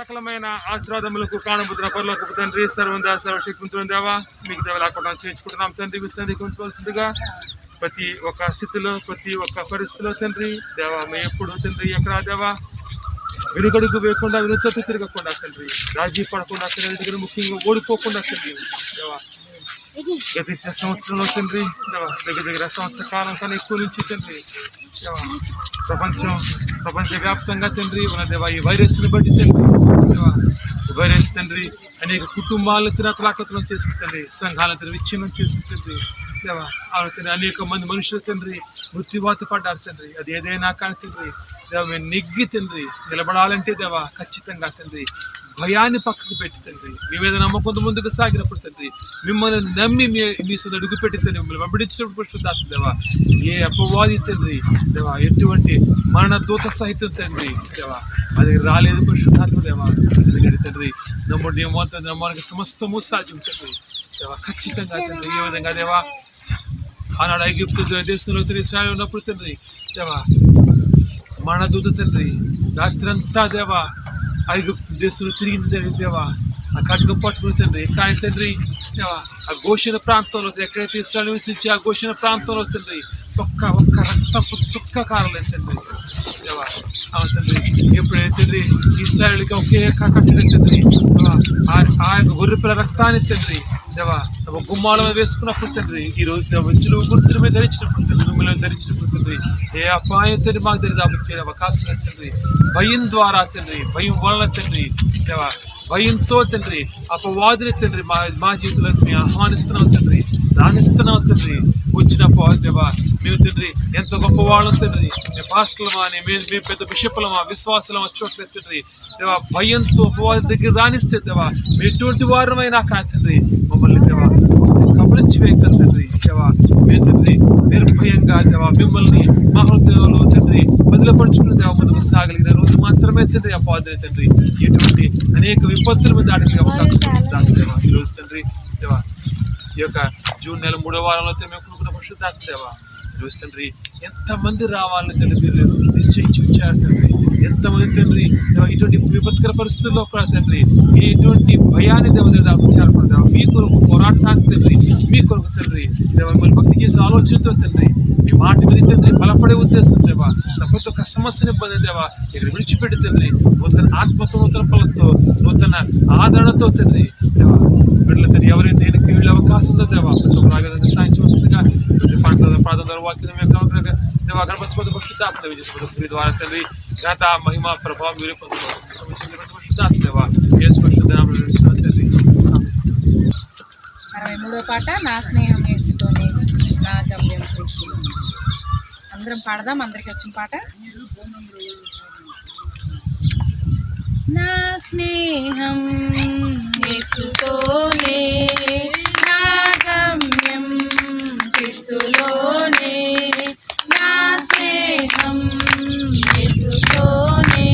సకలమైన ఆశీర్వాదములకు కాణబుద్ధిన పరలోకపు తండ్రి సర్వందా సర్వశక్తివంతుడైన దేవా మీకు దేవలాకుండా చేయించుకుంటున్నాం తండ్రి విశ్రాంతి ఉంచవలసిందిగా ప్రతి ఒక్క స్థితిలో ప్రతి ఒక్క పరిస్థితిలో తండ్రి దేవా మేము ఎప్పుడు తండ్రి ఎక్కడ దేవా వెనుగడుగు వేయకుండా వెనుతట్టు తిరగకుండా తండ్రి రాజీ పడకుండా తండ్రి దగ్గర ముఖ్యంగా ఓడిపోకుండా తండ్రి దేవా గతించిన సంవత్సరంలో తండ్రి దేవా దగ్గర సంవత్సర కాలం కన్నా ఎక్కువ నుంచి తండ్రి దేవా ప్రపంచవ్యాప్తంగా తండ్రి మన దేవా ఈ వైరస్ని బట్టి తండ్రి దేవా వైరస్ తండ్రి అనేక కుటుంబాలను తిరతలాకతనం చేసింది తండ్రి సంఘాలను విచ్ఛిన్నం చేసింది తండ్రి దేవా తండ్రి అనేక మంది మనుషులు తండ్రి మృత్యువాత పడ్డారు తండ్రి అది ఏదైనా కానీ తండ్రి దేవా మేము నెగ్గి తండ్రి నిలబడాలంటే దేవా ఖచ్చితంగా తండ్రి భయాన్ని పక్కకు పెట్టి తండ్రి మీ మీద నమ్మకంతో ముందుకు సాగినప్పుడు తండ్రి మిమ్మల్ని నమ్మి మీ సొంత అడుగు పెట్టి తండ్రి మిమ్మల్ని వెంబడించినప్పుడు శుద్ధాత్మ దేవా ఏ అపవాది తండ్రి దేవా ఎటువంటి మరణ దూత సహితం తండ్రి దేవా అది రాలేదు పరిశుద్ధాత్మ దేవా ఎందుకంటే తండ్రి నమ్మడానికి సమస్తము సాధ్యం తండ్రి దేవా ఖచ్చితంగా తండ్రి ఏ విధంగా దేవా ఆనాడు ఐగుప్తు దేశంలో తండ్రి ఉన్నప్పుడు తండ్రి దేవా మరణ దూత తండ్రి రాత్రంతా దేవా ఐగుప్తు దేశంలో తిరిగింది దేవా ఆ ఖడ్గం పట్టుకుని తండ్రి కానీ తండ్రి దేవా ఆ ఘోషణ ప్రాంతంలో ఎక్కడైతే ఇస్రాయేలు నివసించి ఆ ఘోషణ ప్రాంతంలో తండ్రి ఒక్క రక్తపు చుక్క కారలేదు తండ్రి దేవా తండ్రి ఎప్పుడైతే తండ్రి ఇస్రాయేలుగా ఒకే కట్టడం తండ్రి ఆ గొర్రెపిల్ల రక్తాన్ని తండ్రి దేవా గుమ్మాల మీద వేసుకున్నప్పుడు తండ్రి ఈ రోజు దేవ సిలువ గుర్తుల మీద ధరించినప్పుడు తండ్రి మిమ్మల్ని ధరించినప్పుడు తండ్రి ఏ అపాయం తండ్రి మాకు తెలియదు రాబోచ్చే అవకాశం తండ్రి భయం ద్వారా తండ్రి భయం వలన తండ్రి దేవా భయంతో తండ్రి అపవాదిని తండ్రి మా జీవితంలో మేము ఆహ్వానిస్తున్నాం తండ్రి రాణిస్తున్నాం తండ్రి వచ్చిన దేవా మేము తండ్రి ఎంతో గొప్పవాళ్ళం తండ్రి మేము పాస్టర్లమా మేము పెద్ద బిషపులమా విశ్వాసులమా చూడలేదు తండ్రి దేవా భయంతో అపవాది దగ్గర రాణిస్తే దేవా మేము ఎటువంటి వారమైనా కానీ తండ్రి మమ్మల్ని దేవా కబలించి వేయగల తండ్రి దేవా మేము తండ్రి నిర్భయంగా దేవా మిమ్మల్ని మా హృదయంలో తండ్రి బదిలపరుచుకుని దేవా ముందుకు సాగలిగిన రోజు మాత్రమే తండ్రి అపవాదిని తండ్రి ఎటువంటి అనేక విపత్తుల మీద దాటడానికి అవకాశం దేవా ఈరోజు తండ్రి దేవా ఈ యొక్క జూన్ నెల 3వ వారంలో మేము కొనుక్కున్న పరిశుద్ధాత్మ దేవా ఈరోజు తండ్రి ఎంతమంది రావాలని తండ్రి నిశ్చయించి ఉంచారు తండ్రి ఎంతమంది తండ్రి ఇటువంటి విపత్కర పరిస్థితుల్లో కూడా తండ్రి ఎటువంటి భయాన్ని దేవదేవ మీ కొరకు పోరాటానికి తండ్రి మీ కొరకు తండ్రి దేవ మిమ్మల్ని భక్తి చేసే ఆలోచనతో తండ్రి మీ మాట విని తండ్రి బలపడే ఉద్దేశం దేవా ప్రతి ఒక్క సమస్యను ఇబ్బంది దేవా ఇక్కడ విడిచిపెట్టి తండ్రి నూతన ఆత్మతో నూతన ఫలంతో నూతన ఆదరణతో తండ్రి దేవా బిడ్డల తండ్రి ఎవరైతే ఎన్నికకి వెళ్ళే అవకాశం ఉందో దేవా ప్రతి ఒక్క రాగదంగా సాయించి వస్తుందిగా ప్రార్థన వాక్యం దేవా గణపతి పరిశుద్ధాత్మ విజయ ద్వారా తండ్రి ఘనత మహిమ ప్రభావం మీరు పరిశుద్ధాత్మ దేవా యేసు పరిశుద్ధ నామములో తండ్రి 63వ పాట నా స్నేహం యేసుతోనే నా గమ్యం క్రీస్తులో. అందరం పాడదాం, అందరికి వచ్చిన పాట. నా స్నేహం యేసుతోనే నా గమ్యం క్రీస్తులోనే, నా స్నేహం యేసుతోనే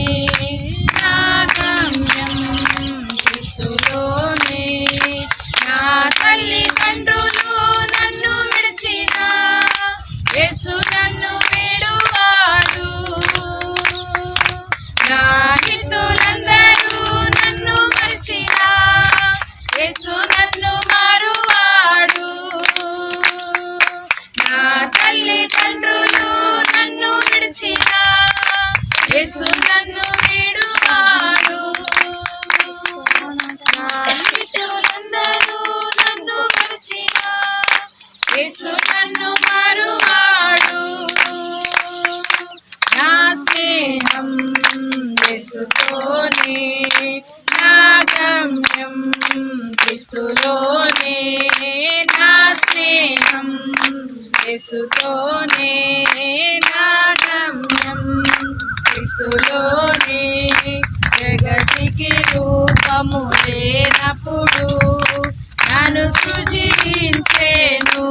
నా గమ్యం క్రీస్తులోనే. నా తల్లిదండ్రులు నన్ను విడిచిన యేసు నన్ను విడువాడు, నా హితులందరూ నన్ను మరిచిన యేసు నన్ను మారువాడు. నా తల్లిదండ్రులు నన్ను విడిచిన యేసు నన్ను విడువాడు, నా హితులందరూ నన్ను మరిచిన యేసు నన్ను మారువాడు. నా స్నేహం యేసుతోనే నా గమ్యం క్రీస్తులోనే, నా స్నేహం యేసుతోనే నా గమ్యం క్రీస్తులోనే. జగతికి రూపము లేనప్పుడు నన్ను సృజించెను,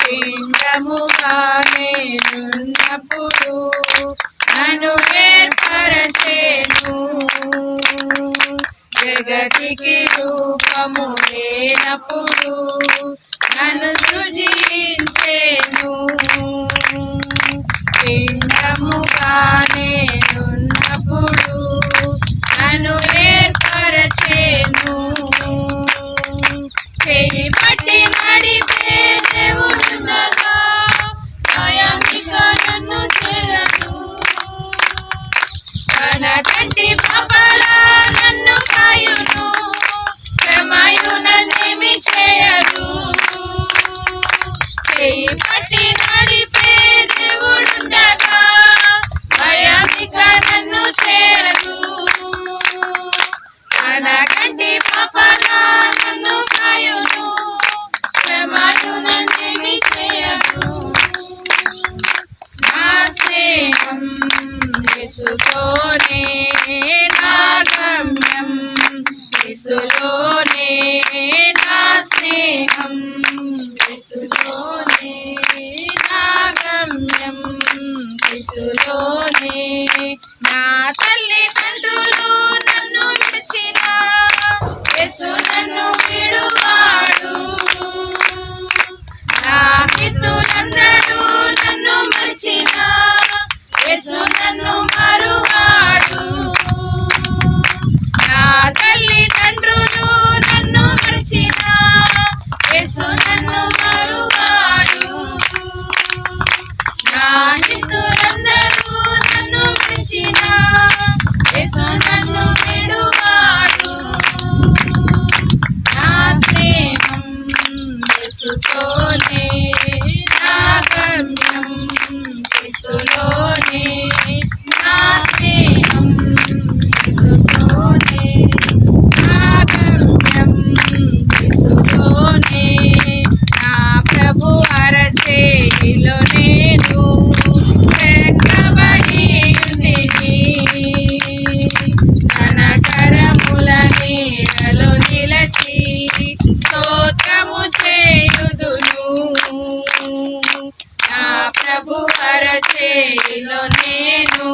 పిండముగా నేనున్నప్పుడు నన్ను ఏర్పరచెను. జగతికి రూపము లేనప్పుడు నన్ను సృజించెను, పిండముగా నేనున్నప్పుడు యేసుతోనే నా గమ్యం, యేసులోనే నా స్నేహం, యేసుతోనే నా గమ్యం, యేసులోనే నా ప్రభు అరచేతిలో నేను చెక్కబడి ఉంటిని, తన కరముల నీడలో నిలచి స్తోత్రము చేయుదును. నా ప్రభు అరచేతిలో నేను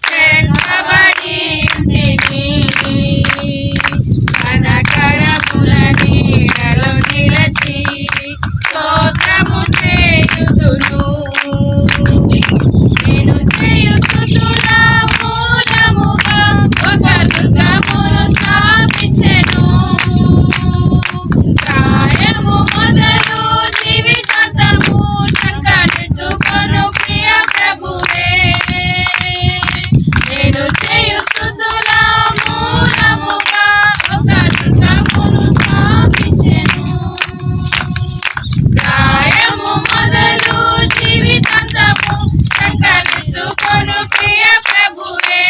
చెక్కబడి ఉంటిని, తన కరముల నీడలో నిలచి స్తోత్రము చేయుదును. నేను చేయు స్తుతుల మూలముగా ఒక దుర్గమును స్థాపించెను. ప్రాయము మొదలు జీవితాంతము చక్కనెత్తుకొను ప్రియ ప్రభువే. నేను చేయు స్తుతుల మూలముగా ఒక దుర్గమును స్థాపించెను. ప్రాయము మొదలు జీవితాంతము చక్కనెత్తుకొను ప్రియ ప్రభువే.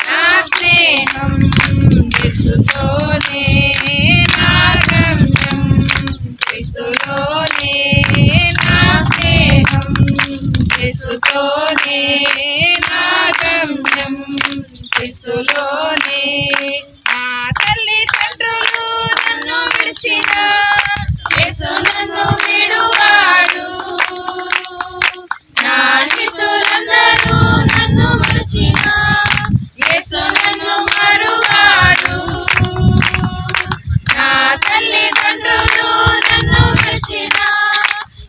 నా స్నేహం యేసుతోనే నా గమ్యం, యేసులోనే నా స్నేహం, యేసుతోనే నా గమ్యం, యేసులోనే నా తల్లిదండ్రులు నన్ను విడిచిన యేసు నన్ను విడువాడు. నా మిత్రులందరూ నన్ను మరచిన యేసు నన్ను మరువాడు. నా తల్లిదండ్రులు నన్ను మరచిన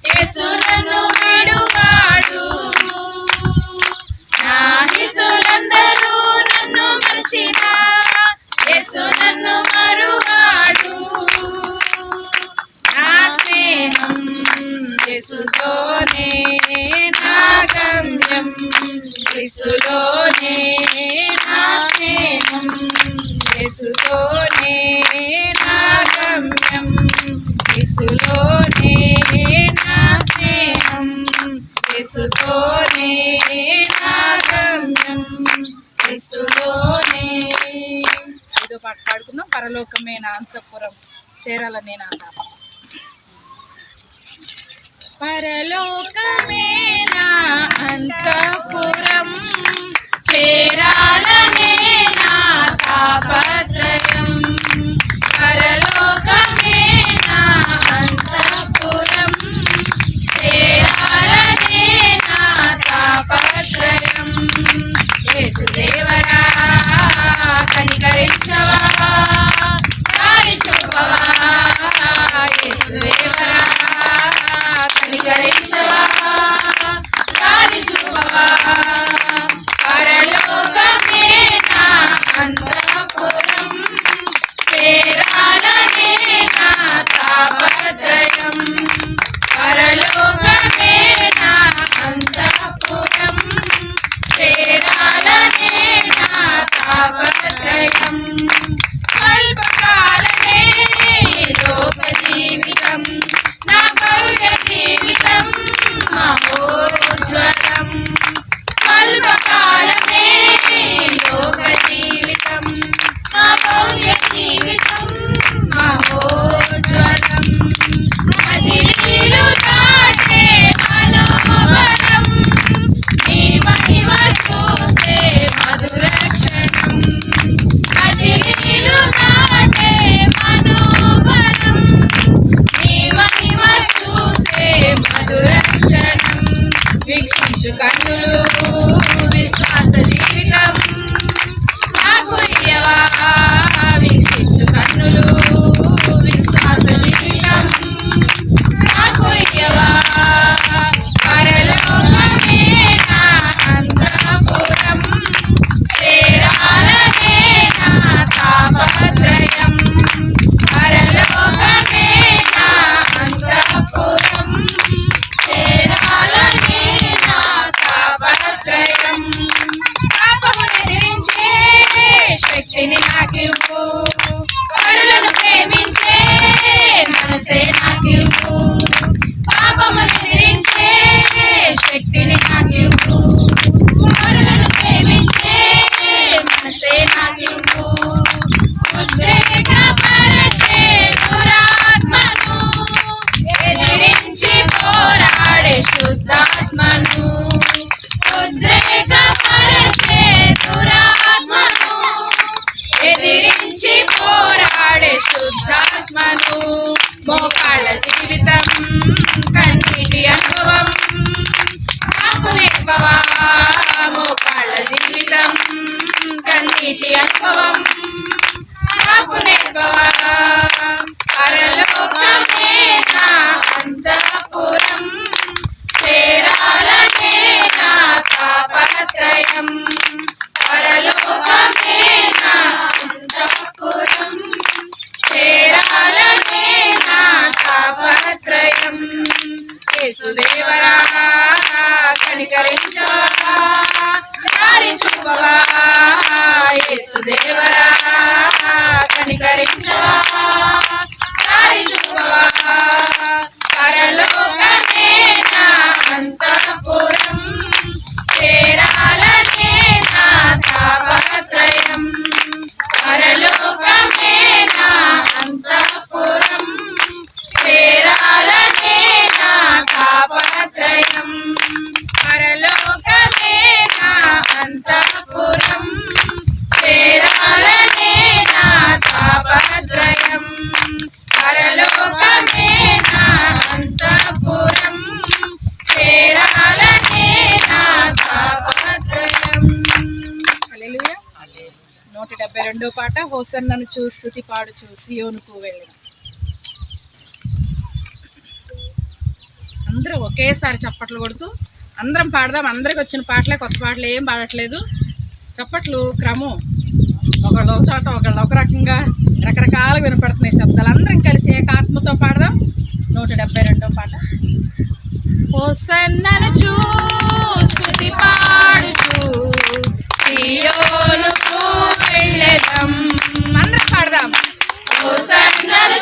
యేసు నన్ను విడువాడు. నా మిత్రులందరూ నన్ను మరచిన యేసు నన్ను మరువాడు. నా స్నేహం యేసుతోనే నా గమ్యం, యేసులోనే నా స్నేహం, యేసుతోనే నా గమ్యం, యేసులోనే నా స్నేహం, యేసుతోనే నా గమ్యం, యేసులోనే. ఏదో పాట పాడుకుందాం. పరలోకమే నా అంతఃపురం, చేరాలనే నా తాపం. పరలోకమే నా అంతఃపురం, చేరాలనే నా తాపత్రయం. పరలోకమే నా అంతఃపురం, చేరాలనే నా తాపత్రయం. యేసుదేవరా కనికరించవా, దారి చూపవా. యేసుదేవరా కనికరించవా, దారి చూపవా. పరలోకమే నా అంతఃపురం, చేరాలనే నా తాపత్రయం. పరలోకమే నా అంతఃపురం, చేరాలనే నా తాపత్రయం. స్వల్పకాలమే లోక జీవితం, నా భవ్య జీవితం మహోజ్వలం. స్వల్పకాలమే లోక జీవితం, నా భవ్య జీవితం మహోజ్వలం. మజిలీలు దాటే పరిశుద్ధాత్మను మోకాళ్ళ జీవితం కన్నీటి అనుభవం నాకు నేర్పవా మోకాళ్ళ జీవితం కన్నీటి అనుభవం నాకు నేర్పవా పరలోకమే నా అంతఃపురం చేరాలనే నా తాపత్రయం పరలోకమే నా అంతఃపురం చేరాలనే నా తాపత్రయం యేసుదేవరా కనికరించవా దారి చూపవా యేసుదేవరా కనికరించవా దారి చూపవా పరలోకమే నా అంతఃపురం చేరాలనే నా తాపత్రయం పరలోకమే నా అంతఃపురం చేరాలనే నా తాపత్రయం పరలోకమే నా అంతఃపురం చేరాలనే నా తాపత్రయం పరలోకమే నా అంతఃపురం చేరాలనే నా తాపత్రయం. హల్లెలూయా. 172 పాట హోసన్నను చూసి స్తుతి పాడుచు సియోనుకు వెళ్ళిన. అందరూ ఒకేసారి చప్పట్లు కొడుతూ అందరం పాడదాం. అందరికి వచ్చిన పాటలే, కొత్త పాటలు ఏం పాడట్లేదు. చప్పట్లు క్రమం ఒకళ్ళు ఒక చోట ఒకళ్ళు ఒక రకంగా రకరకాలుగా వినపడుతున్నాయి శబ్దాలు. అందరం కలిసి ఏకాత్మతో పాడదాం. 172 పాట. హోసన్నను స్తుతి పాడుచు సియోనుకు వెళ్ళెదం. అందరం పాడదాం. హోసన్నను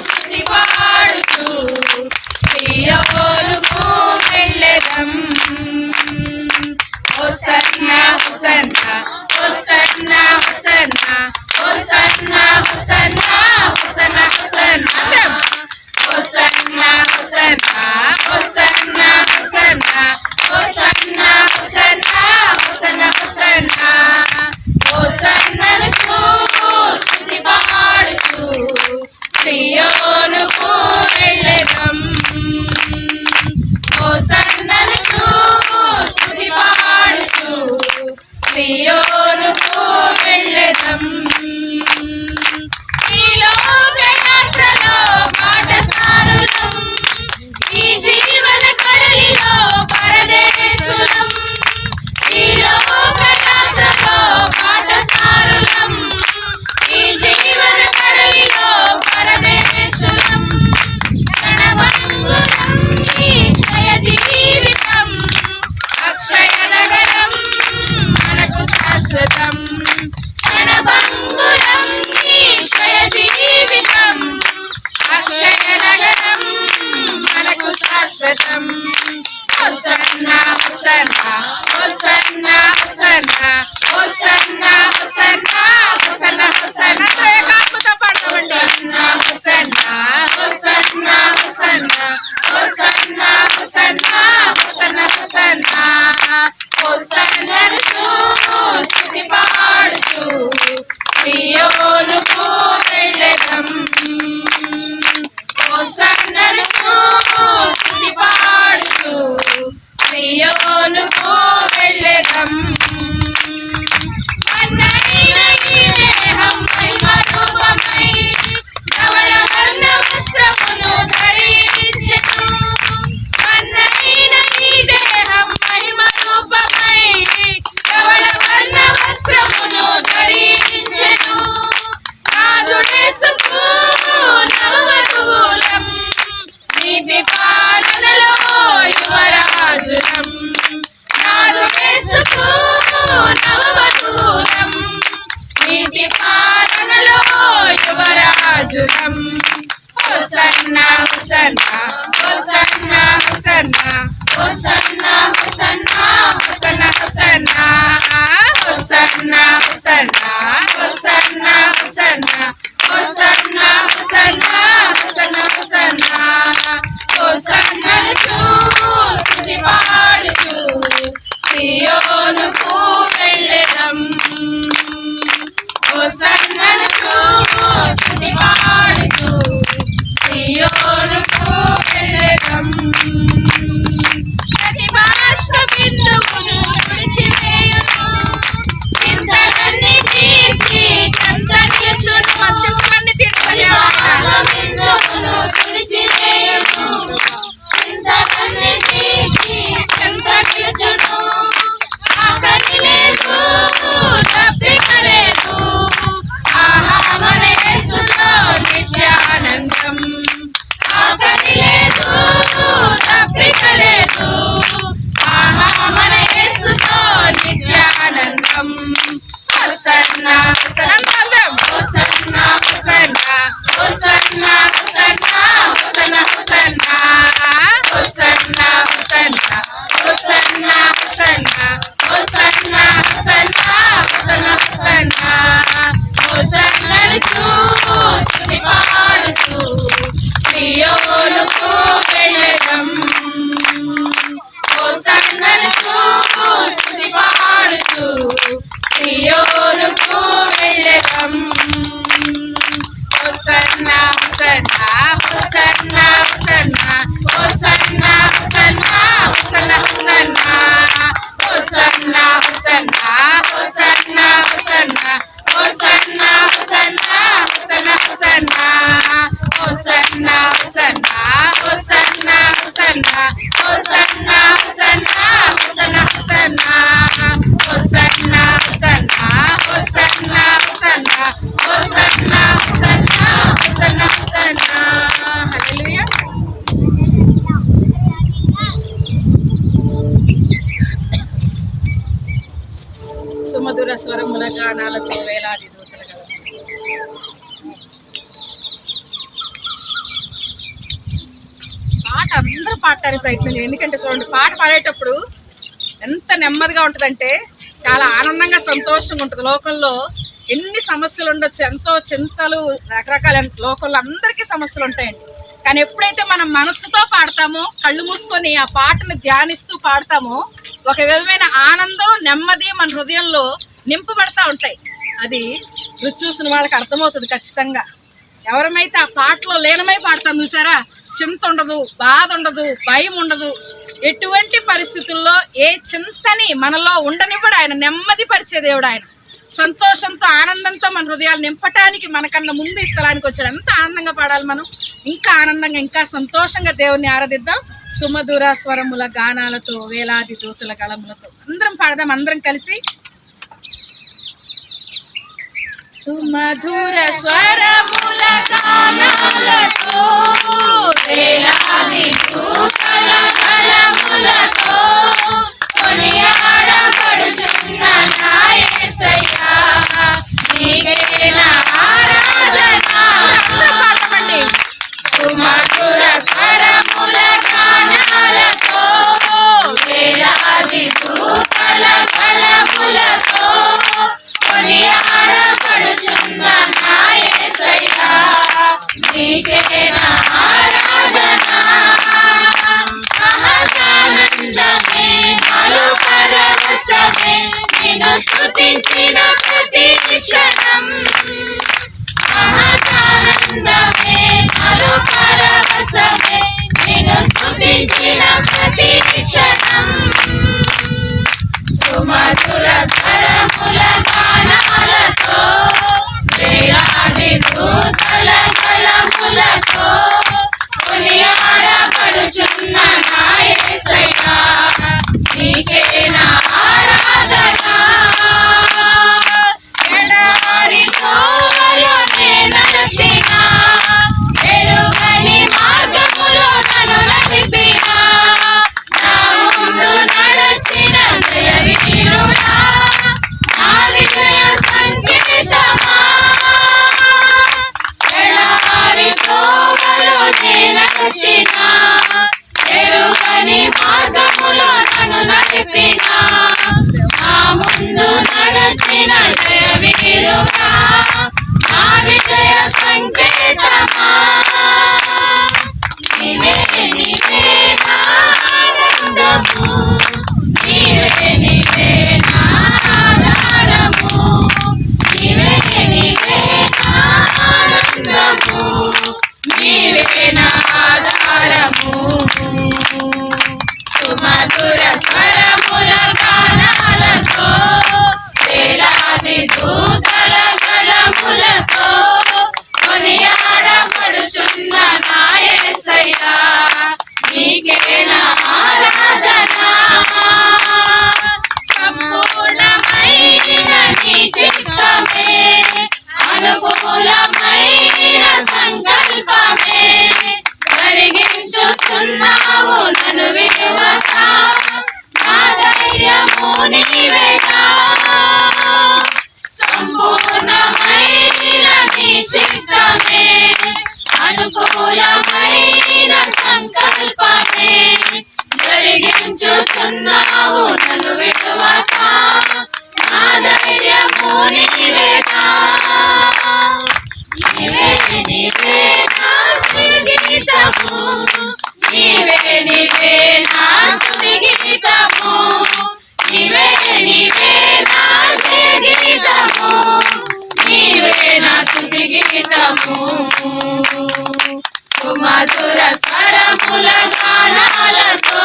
స్తుతి పాడుచు సియోనుకు వెళ్ళెదం. హోసన్నా హోసన్నా హోసన్నా హోసన్నా హోసన్నా హోసన్నా హోసన్నా హోసన్నా హోసన్నా హోసన్నా హోసన్నా హోసన్నా హోసన్నా హోసన్నా హోసన్నా హోసన్నా హోసన్నను స్తుతి పాడుచు సియోనుకు వెళ్ళెదం. హోసన్నను స్తుతి పాడుచు సియోనుకు వెళ్ళెదం. ఈ లోకయాత్రలో పాఠశారులం, ఈ జీవన కడలిలో పరదేశులం. ఈ లోకయాత్రలో పాఠశారులం, ఈ జీవన కడలిలో పరదేశులం. క్షణభంగురం ఈ క్షయ జీవితం, అక్షయ నగరం మనకు శాశ్వతం. క్షణభంగురం ఈ క్షయ జీవితం, అక్షయ నగరం మనకు శాశ్వతం. హోసన్నా హోసన్నా హోసన్నా హోసన్నా హోసన్నా హోసన్నా హోసన్నా హోసన్నా ఏకాత్మతో పాడతామండి. హోసన్నా హోసన్నా హోసన్నా హోసన్నా హోసన్నా హోసన్నా హోసన్నా హోసన్నను స్తుతి పాడుచు సియోనుకు వెళ్ళెదం. హోసన్నను స్తుతి పాడుచు సియోనుకు వెళ్ళెదం. అన్నైన ఈ దేహం మహిమ రూపమై ధవళ వర్ణ వస్త్రమును ధరించెను. అన్నైన ఈ దేహం మహిమ రూపమై ధవళ వర్ణ వస్త్రమును ధరించెను. నాదుడేసుకు నవవధువులం, నీతి పాలనలో యువరాజులం. నాదుడేసుకు నవవధువులం, నీతి పాలనలో యువరాజులం. హోసన్నా హోసన్నా హోసన్నా హోసన్నా హోసన్నా హోసన్నా హోసన్నా హోసన్నా హోసన్నా హోసన్నా హోసన్నా హోసన్నా హోసన్నా హోసన్నా హోసన్నా హోసన్నా హోసన్నను స్తుతి పాడుచు సియోనుకు వెళ్ళెదం. హోసన్నను సుమధుర స్వరముల గానాలతో వేలాది దూతల గలము. పాట అందరూ పాడటానికి ప్రయత్నం చేయండి. ఎందుకంటే చూడండి, పాట పాడేటప్పుడు ఎంత నెమ్మదిగా ఉంటుందంటే చాలా ఆనందంగా సంతోషంగా ఉంటుంది. లోకంలో ఎన్ని సమస్యలు ఉండొచ్చు, ఎంతో చింతలు, రకరకాల లోకంలో అందరికీ సమస్యలు ఉంటాయండి. కానీ ఎప్పుడైతే మనం మనసుతో పాడతామో, కళ్ళు మూసుకొని ఆ పాటను ధ్యానిస్తూ పాడతామో, ఒక విధమైన ఆనందం, నెమ్మది మన హృదయంలో నింపబడతా ఉంటాయి. అది రుచి చూసిన వాళ్ళకి అర్థమవుతుంది ఖచ్చితంగా. ఎవరమైతే ఆ పాటలో లీనమై పాడతాం చూసారా, చింత ఉండదు, బాధ ఉండదు, భయం ఉండదు. ఎటువంటి పరిస్థితుల్లో ఏ చింతని మనలో ఉండనివ్వడు ఆయన. నెమ్మది పరిచే దేవుడు ఆయన. సంతోషంతో, ఆనందంతో మన హృదయాలు నింపటానికి మనకన్నా ముందు ఈ స్థలానికి వచ్చాడు. ఎంత ఆనందంగా పాడాలి మనం, ఇంకా ఆనందంగా, ఇంకా సంతోషంగా దేవుణ్ణి ఆరాధిద్దాం. సుమధుర స్వరముల గానాలతో వేలాది దూతల గళములతో అందరం పాడదాం, అందరం కలిసి. సుమధుర స్వరముల గానాలతో వేలాది దూతల గళములతో కొనియాడబడుచున్న నా యేసయ్యా, నీకే నా ఆరాధన. పాడమండి. సుమధుర స్వరముల గానాలతో వేలాది దూతల గళములతో కొనియాడబడుచున్న నా యేసయ్యా, నీకే నా ఆరాధన. మహదానందమే నాలో పరవశమే, నిన్ను స్తుతించిన ప్రతి క్షణం. మహదానందమే నాలో పరవశమే, నిన్ను స్తుతించిన ప్రతి క్షణం. సుమధుర స్వరముల గానాలతో వేలాది దూతల గళములతో కొనియాడబడుచున్న నా యేసయ్యా, నీకే నా ఆరాధన. ఎడారి త్రోవలోనే నడచిన, ఎరుగని మార్గములో నన్ను నడిపిన, నా ముందు నడచిన జయ వీరుడా, నా విజయ సంకేతమా. ఎడారి త్రోవలోనే నడచిన, ఎరుగని మార్గములో నన్ను నడిపిన, నా ముందు నడచిన జయ వీరుడా, నా విజయ సంకేతమా. నీవే నీవే నా ఆనందము, నీవే నీవే నా ఆధారము, నీవే నీవే నా ఆనందము, నీవే నా ఆధారము. సుమధుర స్వరముల గానాలతో వేలాది దూతల గళములతో కొనియాడబడుచున్న నా యేసయ్యా, నీకే నా ఆరాధన. సంపూర్ణమైన నీ చిత్తమే, అనుకూలమైన సంకల్పమే జరిగించుచున్నావు నన్ను విడువక, నా ధైర్యము నీవేగా. సంపూర్ణమైన నీ చిత్తమే, అనుకూలమైన సంకల్పమే జరిగించుచున్నావు నన్ను విడువక, నా ధైర్యము నీవేగా. నీవే నీవే నా గీతము, నీవే నీవే నా స్తుతి గీతము, నీవే నీవే నా గీతము, నీవే నా స్తుతి గీతము. సుమధుర స్వరముల గానాలతో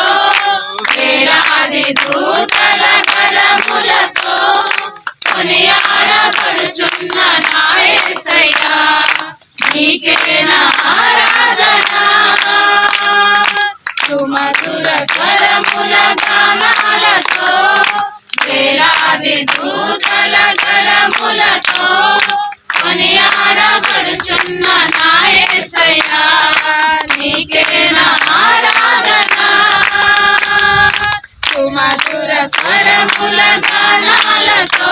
వేలాది దూతల గళములతో కొనియాడబడుచున్న నా యేసయ్యా, నీకే నా ఆరాధన. సుమధుర స్వరముల గానాలతో వేలాది దూతల గళములతో కొనియాడబడుచున్న నా యేసయ్యా, నీకే నా ఆరాధన. సుమధుర స్వరముల గానాలతో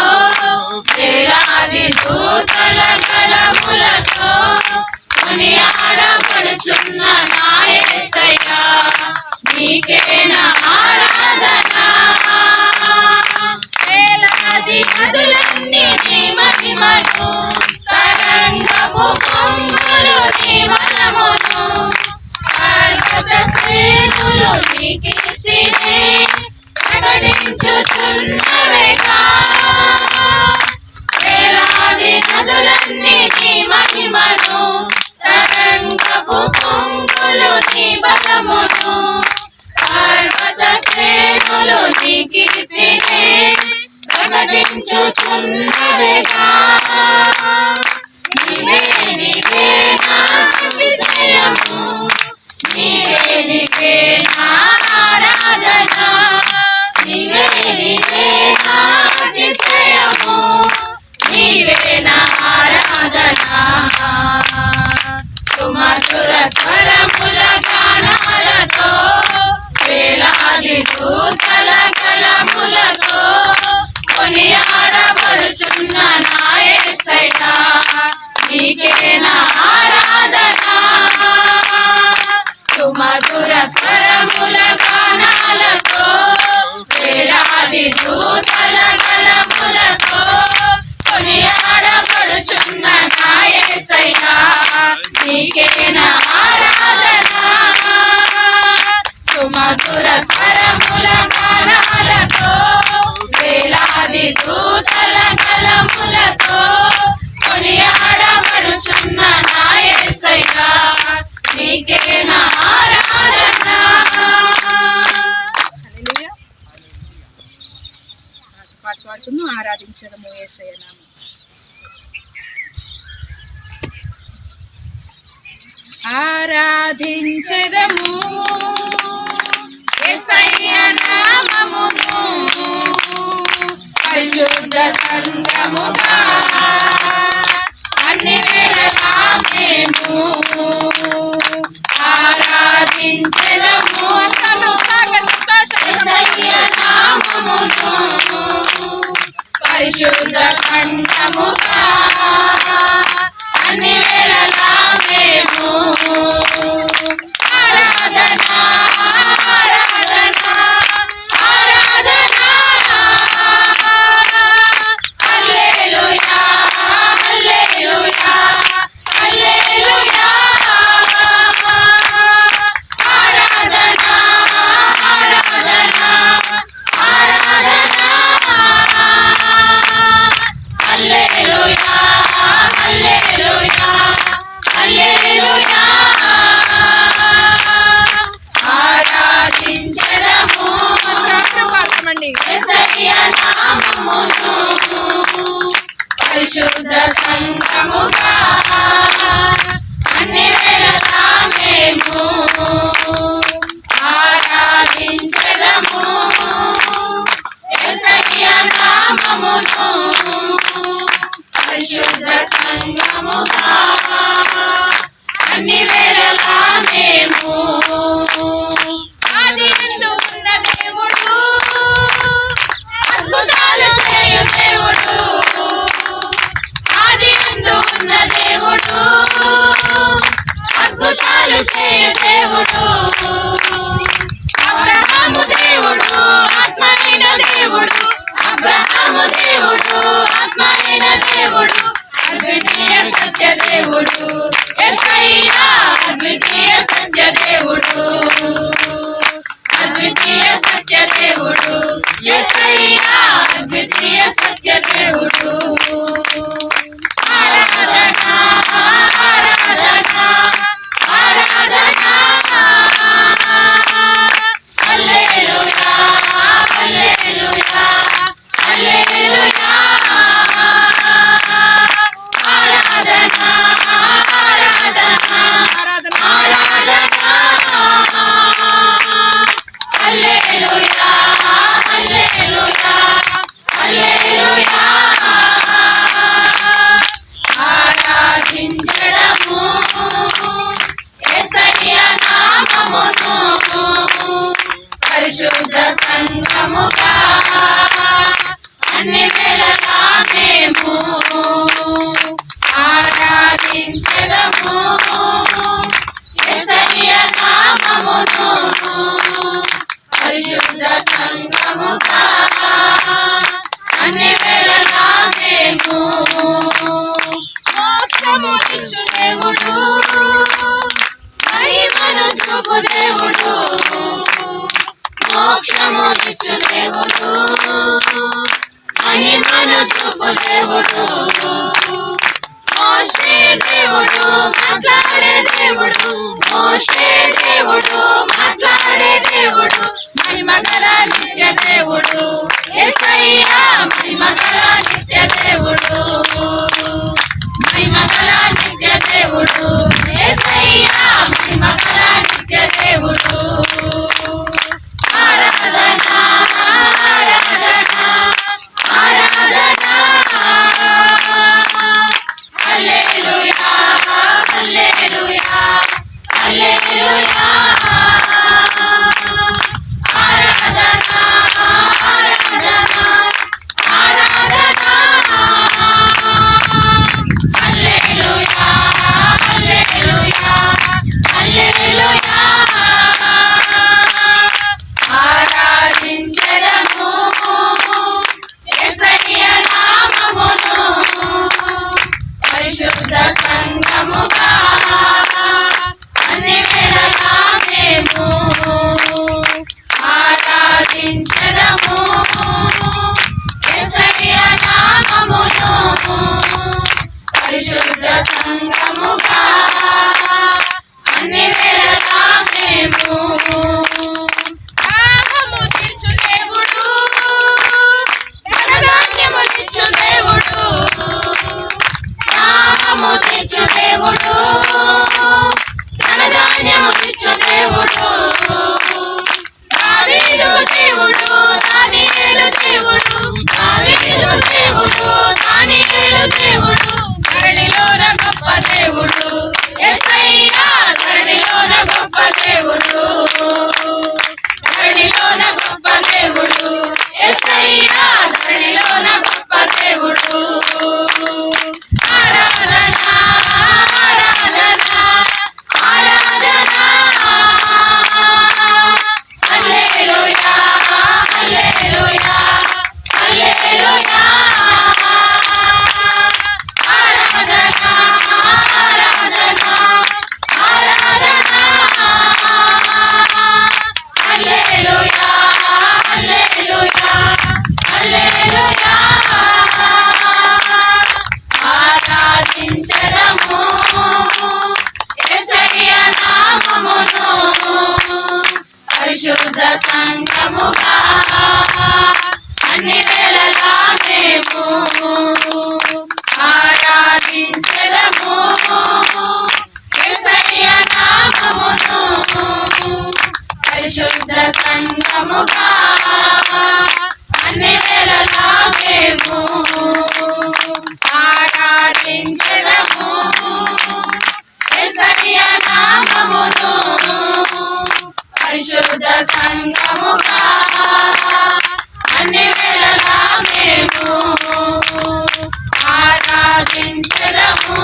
నీ కీర్తినే ప్రకటించుచున్నవేగా వేలాది నదులన్నీ నీ మహిమను తరంగపు పొంగులు నీ బలమును పర్వత శ్రేణులు నీ కీర్తినే ప్రకటించుచున్నవేగా నీవే నీవే నా అతిశయము నీవే నీవే నా ఆరాధన నీవే నీవే నా అతిశయము నీవే నా ఆరాధన సుమధుర స్వరముల గానాలతో వేలాది దూతల గళములతో కొనియాడబడుచున్న నా యేసయ్యా నీకే నా ఆరాధన సుమధుర స్వరముల గానాలతో వేలాది దూతల గళములతో కొనియాడబడుచున్న నా యేసయ్యా నీకే నా ఆరాధన సుమధుర స్వరముల గానాలతో వేలాది దూతల గళములతో కొనియాడబడుచున్న నా యేసయ్యా నీకే నా ఆరాధన. పాట పాడుకుందాం, ఆరాధించడము యేసయ్య నామం. ఆరాధించెదము యేసయ్య నామమును పరిశుద్ధ సంగముగా అన్ని వేళలా మేము ఆరాధించెదము తను యేసయ్య నామమును పరిశుద్ధ సంగముగా అన్ని వేళలా మేము ఆరాధన ఆరాధన ఆరాధన హల్లెలూయా హల్లెలూయా హల్లెలూయా ఆరాధన ఆరాధన ఆరాధన హల్లెలూయా హల్లెలూయా హల్లెలూయా ఆరాధించెదము యేసయ్య నామమును పరిశుద్ధ సంగముగా అన్ని వేళలా మేము ఆరాధించెదము యేసయ్య నామమును పరిశుద్ధ సంగముగా అన్ని వేళలా మేము ఆదియందు ఉన్న దేవుడు అద్భుతాలు చేయు దేవుడు ఆదియందు ఉన్న దేవుడు అద్భుతాలు చేయు దేవుడు అబ్రహాము దేవుడు ఆత్మైన దేవుడు అబ్రహాము దేవుడు ఆత్మైన దేవుడు అద్వితీయ సత్య దేవుడు యేసయ్యా అద్వితీయ సత్య దేవుడు అద్వితీయ సత్య దేవుడు యేసయ్యా అద్వితీయ సత్య దేవుడు ఆరాధన ఆరాధన ఆరాధన హల్లెలూయా హల్లెలూయా హల్లెలూయా ఆరాధన ఆరాధన ఆరాధన హల్లెలూయా హల్లెలూయా హల్లెలూయా ఆరాధించడము యేసయ్య నామమును పరిశుద్ధ సంగముగా అన్ని వేళలా మేము ఆరాధించెదము యేసయ్య నామమును పరిశుద్ధ సంగముగా అన్ని వేళలా మేము మోక్షమునిచ్చు దేవుడు మహిమను చూపు దేవుడు కృపను చూపు దేవుడు, మోషే దేవుడు మాట్లాడే దేవుడు, మోషే దేవుడు మాట్లాడే దేవుడు, మహిమగల నిత్య దేవుడు యేసయ్యా, మహిమగల నిత్య దేవుడు, మహిమగల నిత్య దేవుడు యేసయ్యా, మహిమగల నిత్య దేవుడు. ఆరాధన ఆరాధన ఆరాధన, హల్లెలూయా హల్లెలూయా హల్లెలూయా, ఆరాధన ఆరాధన ఆరాధన, హల్లెలూయా హల్లెలూయా హల్లెలూయా, ఆరాధించెదము యేసయ్య నామమును పరిశుద్ధ సంఘముగా అన్ని వేళలా మేము ఆరాధించెదము యేసయ్య నామమును పరిశుద్ధ సంఘముగా అన్ని వేళలా మేము. దాహము తీర్చు దేవుడు, ధనధాన్యము తీర్చు దేవుడు, దాహము తీర్చు దేవుడు, ధనధాన్యము తీర్చు దేవుడు, దావీదు దేవుడు దానియేలు దేవుడు, దావీదు దేవుడు దానియేలు దేవుడు, ధరణిలోన గొప్ప దేవుడు యేసయ్యా, ధరణిలోన గొప్ప దేవుడు, ధరణిలోన గొప్ప దేవుడు యేసయ్యా, ధరణిలోన గొప్ప దేవుడు. ఆరాధన ఆరాధన ఆరాధన, హల్లెలూయా హల్లెలూయా హల్లెలూయా, ఆరాధన ఆరాధన ఆరాధన, హల్లెలూయా హల్లెలూయా హల్లెలూయా, ఆరాధించెదము యేసయ్య నామమును పరిశుద్ధ సంఘముగా అన్ని వేళలా మేము ఆరాధించెదము యేసయ్య నామమును పరిశుద్ధ సంఘముగా అన్ని వేళలా మేము ఆరాధించెదము యేసయ్య నామమును పరిశుద్ధ సంఘముగా అన్ని వేళలా మేము ఆరాధించెదము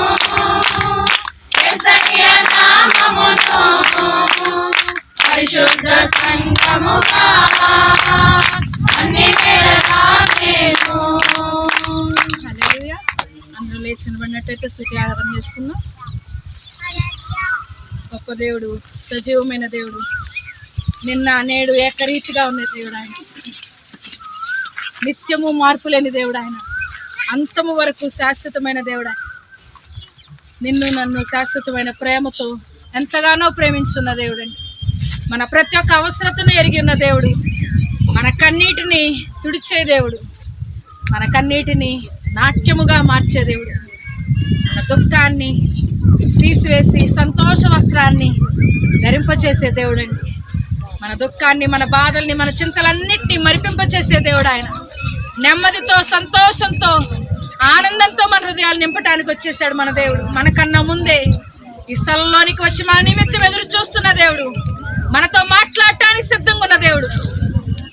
యేసయ్య నామమును పరిశుద్ధ సంఘముగా అన్ని వేళలా మేము. హల్లెలూయా. అందరూ లేచి నిలబడినట్టయితే స్తుతి ఆరాధన చేసుకుందాం. గొప్ప దేవుడు, సజీవమైన దేవుడు, నిన్న నేడు ఏకరీతిగా ఉన్న దేవుడు ఆయన, నిత్యము మార్పు లేని దేవుడు ఆయన, అంతము వరకు శాశ్వతమైన దేవుడు ఆయన, నిన్ను నన్ను శాశ్వతమైన ప్రేమతో ఎంతగానో ప్రేమించున్న దేవుడు అండి. మన ప్రతి ఒక్క అవసరతను ఎరిగి ఉన్న దేవుడు, మన కన్నీటిని తుడిచే దేవుడు, మన కన్నీటిని నాట్యముగా మార్చే దేవుడు, మన దుఃఖాన్ని తీసివేసి సంతోష వస్త్రాన్ని ధరింపచేసే దేవుడు అండి. మన దుఃఖాన్ని, మన బాధల్ని, మన చింతలన్నిటినీ మరిపింపచేసే దేవుడు ఆయన. నెమ్మదితో, సంతోషంతో, ఆనందంతో మన హృదయాలు నింపటానికి వచ్చేసాడు మన దేవుడు. మనకన్నా ముందే ఈ స్థలంలోనికి వచ్చి మన నిమిత్తం ఎదురు చూస్తున్న దేవుడు, మనతో మాట్లాడటానికి సిద్ధంగా ఉన్న దేవుడు.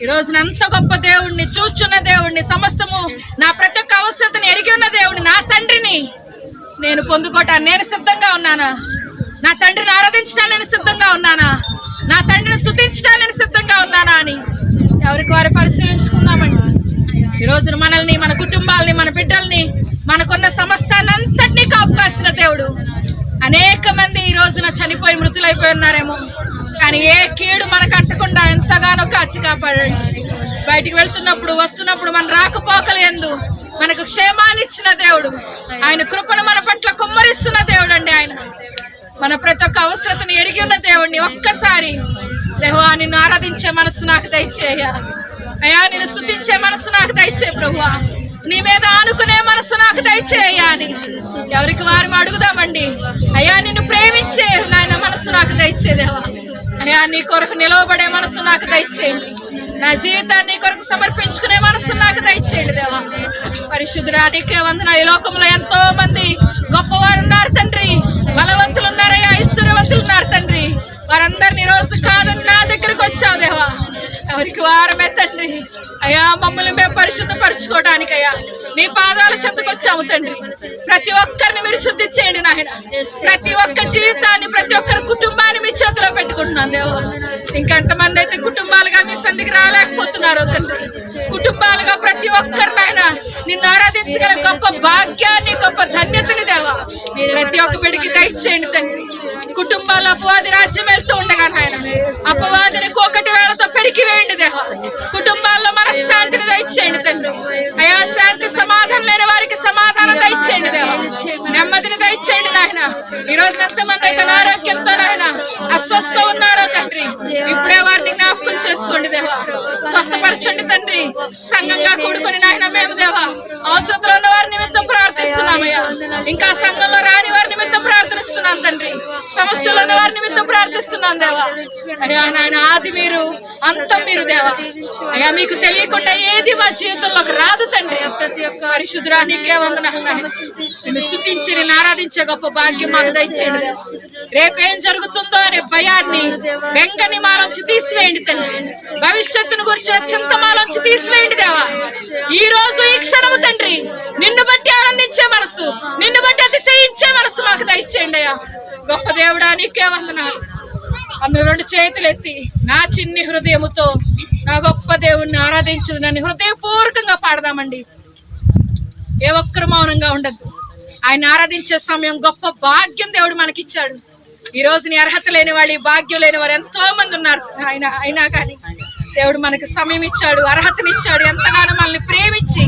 ఈ రోజున అంత గొప్ప దేవుడిని, చూచున్న దేవుడిని, సమస్తము నా ప్రతి ఒక్క అవసరతని ఎరిగి ఉన్న దేవుడిని, నా తండ్రిని నేను పొందుకోవటానికి నేను సిద్ధంగా ఉన్నానా? నా తండ్రిని ఆరాధించడానికి నేను సిద్ధంగా ఉన్నానా? నా తండ్రిని స్తుతించడానికి నేను సిద్ధంగా ఉన్నానా అని ఎవరికి వారు పరిశీలించుకుందామండి. ఈ రోజున మనల్ని, మన కుటుంబాలని, మన బిడ్డల్ని, మనకున్న సమస్తాన్ని అంతటినీ కాపు కాసిన దేవుడు. అనేక మంది ఈ రోజున చనిపోయి మృతులైపోయి ఉన్నారేమో, కానీ ఏ కీడు మనకు అంటకుండా ఎంతగానో కాచి కాపాడండి. బయటికి వెళ్తున్నప్పుడు, వస్తున్నప్పుడు, మన రాకపోకలు యందు మనకు క్షేమాన్ని ఇచ్చిన దేవుడు, ఆయన కృపను మన పట్ల కుమ్మరిస్తున్న దేవుడు అండి. ఆయన మన ప్రతి ఒక్క అవసరతను ఎరిగి ఉన్న దేవుడిని ఒక్కసారి దేవా నిన్ను ఆరాధించే మనసు నాకు దయచేయ అయ్యా, నిన్ను స్తుతించే మనసు నాకు దయచే ప్రభువా, నీ మీద ఆనుకునే మనసు నాకు దయచేయ అని ఎవరికి వారు అడుగుదామండి. అయ్యా నిన్ను ప్రేమించే నాయన మనసు నాకు దయచేదేవా, అయ్యా నీ కొరకు నిలవబడే మనసు నాకు దయచేయండి, నా జీవితాన్ని నీ కొరకు సమర్పించుకునే మనసు నాకు దయచేయండి దేవా. పరిశుద్ధుడా నీకే వందన. ఈ లోకంలో ఎంతో మంది గొప్పవారు ఉన్నారు తండ్రి, బలవంతులు ఉన్నారయ్యా, ఐశ్వర్యవంతులు ఉన్నారు తండ్రి. వారందరినీ రోజు కాదని నా దగ్గరకు వచ్చావు దేవా, ఎవరికి వారమే తండ్రి. అయ్యా మమ్మల్ని మేము పరిశుద్ధపరచుకోవడానికి అయ్యా నీ పాదాల చెంతకు వచ్చాము తండ్రి. ప్రతి ఒక్కరిని మీరు శుద్ధి చేయండి నాయన, ప్రతి ఒక్క జీవితాన్ని, ప్రతి ఒక్కరి కుటుంబాన్ని మీ చేతిలో పెట్టుకుంటున్నాను దేవా. ఇంకెంతమంది అయితే కుటుంబాలుగా మీ సంధికి రాలేకపోతున్నారో తండ్రి, కుటుంబాలుగా ప్రతి ఒక్కరు నాయన నిన్ను ఆరాధించగల గొప్ప భాగ్యాన్ని, గొప్ప ధన్యతని దేవా ప్రతి ఒక్క బిడ్డకి దయచేయండి తండ్రి. కుటుంబాల అపవాది రాజ్యం వెళ్తూ ఉండగా నాయన అపవాదిని కోకటి వేళతో పెరికి వేయండి దేవా. కుటుంబాల్లో మనశ్శాంతిని దయచేయండి తండ్రి. అయా శాంతి సమాధానం లేని వారికి సమాధానం దయచేయండి దేవా, నెమ్మదిని దయచేయండి నాయన. ఈ రోజు ఎంతమంది అయితే అనారోగ్యంతో నాయన అస్వస్థ ఉన్నారో తండ్రి, ఇప్పుడే వారిని జ్ఞాపకం చేసుకోండి దేవా, స్వస్థపరచండి తండ్రి. సంఘంగా కూడుకొని నాయన మేము దేవా అవసరతలో ఉన్న వారి నిమిత్తం ప్రార్థిస్తున్నామయ్యా, ఇంకా సంఘంలో రాని వారి నిమిత్తం ప్రార్థిస్తున్నాం తండ్రి, సమస్యలు ఉన్న వారి నిమిత్తం ప్రార్థిస్తున్నాం దేవా. అయ్యా నాయన ఆది మీరు అంతం మీరు దేవా, అయ్యా మీకు తెలియకుండా ఏది మా జీవితంలోకి రాదు తండ్రి. ప్రతి ఒక్క పరిశుద్ధుడా నీకే వందనాలు. నిన్ను స్తుతించి నిన్ను ఆరాధించే గొప్ప భాగ్యం మాకు దయచేయండి దేవా. రేపేం జరుగుతుందో అనే భయాన్ని, బెంగని మాలోంచి తీసివేయండి తండ్రి. భవిష్యత్తును గురించిన చింత మాలోంచి తీసివేయండి దేవా. ఈ రోజు ఈ క్షణము తండ్రి నిన్ను బట్టి ఆనందించే మనసు, నిన్ను బట్టి అతిశయించే మనసు మాకు దయచేయండి అయ్యా. గొప్ప దేవుడా నీకే వందనాలు. అందరూ రెండు చేతులు ఎత్తి నా చిన్ని హృదయముతో నా గొప్ప దేవుణ్ణి ఆరాధించదు నన్ను హృదయపూర్వకంగా పాడదామండి. ఏ ఒక్కరు మౌనంగా ఉండద్దు. ఆయన ఆరాధించే సమయం గొప్ప భాగ్యం దేవుడు మనకిచ్చాడు. ఈ రోజు నీ అర్హత లేని వాళ్ళు, ఈ భాగ్యం లేని వారు ఎంతో మంది ఉన్నారు. అయినా కానీ దేవుడు మనకు సమయం ఇచ్చాడు, అర్హతనిచ్చాడు. ఎంతగానో మనల్ని ప్రేమించి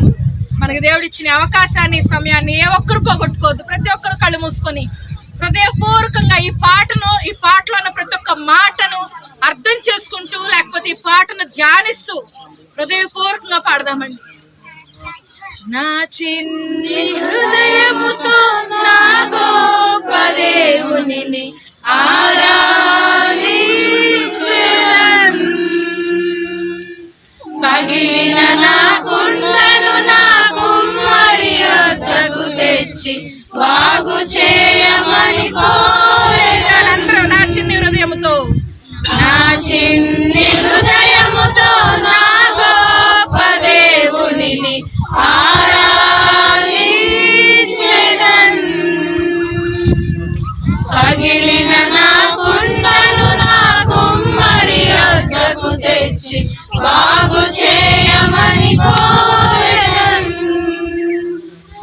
మనకి దేవుడు ఇచ్చిన అవకాశాన్ని, సమయాన్ని ఏ ఒక్కరు పోగొట్టుకోవద్దు. ప్రతి ఒక్కరు కళ్ళు మూసుకొని హృదయపూర్వకంగా ఈ పాటలో ఉన్న ప్రతి ఒక్క మాటను అర్థం చేసుకుంటూ, లేకపోతే ఈ పాటను ధ్యానిస్తూ హృదయపూర్వకంగా పాడదామండి. నా చిన్ని హృదయముతో నా గొప్ప దేవునిని ఆరాధించెదన్, పగిలిన నా కుండను నా కుమ్మరి వద్దకు తెచ్చి బాగు చేయమని కోరెదనంటారు. నా చిన్ని హృదయముతో, నా చిన్ని హృదయముతో నా గొప్ప దేవునిని ఆరాధించెదన్, పగిలిన నా కుండను నా కుమ్మరి వద్దకు తెచ్చి బాగు చేయమని కోరెదన్.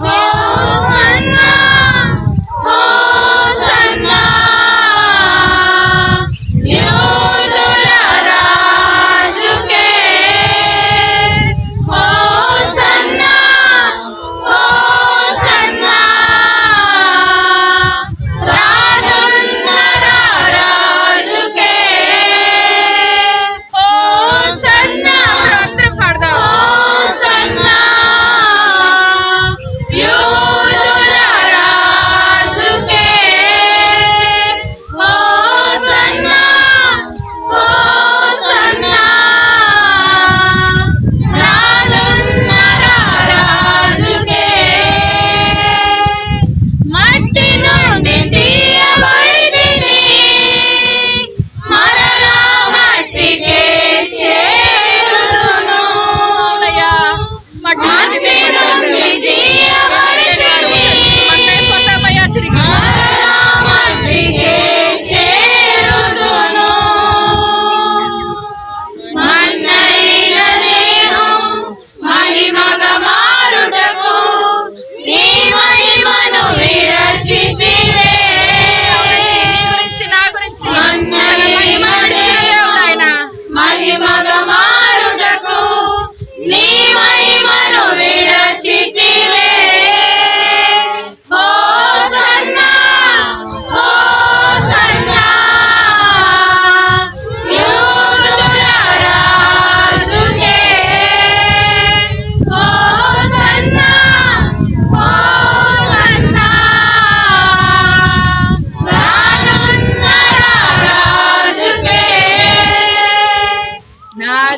హోసన్నా హోసన్నా యూదుల రాజుకే, హోసన్నా హోసన్నా రానున్న రాజుకే, హోసన్నా. అందరం పాడదాం. హోసన్నా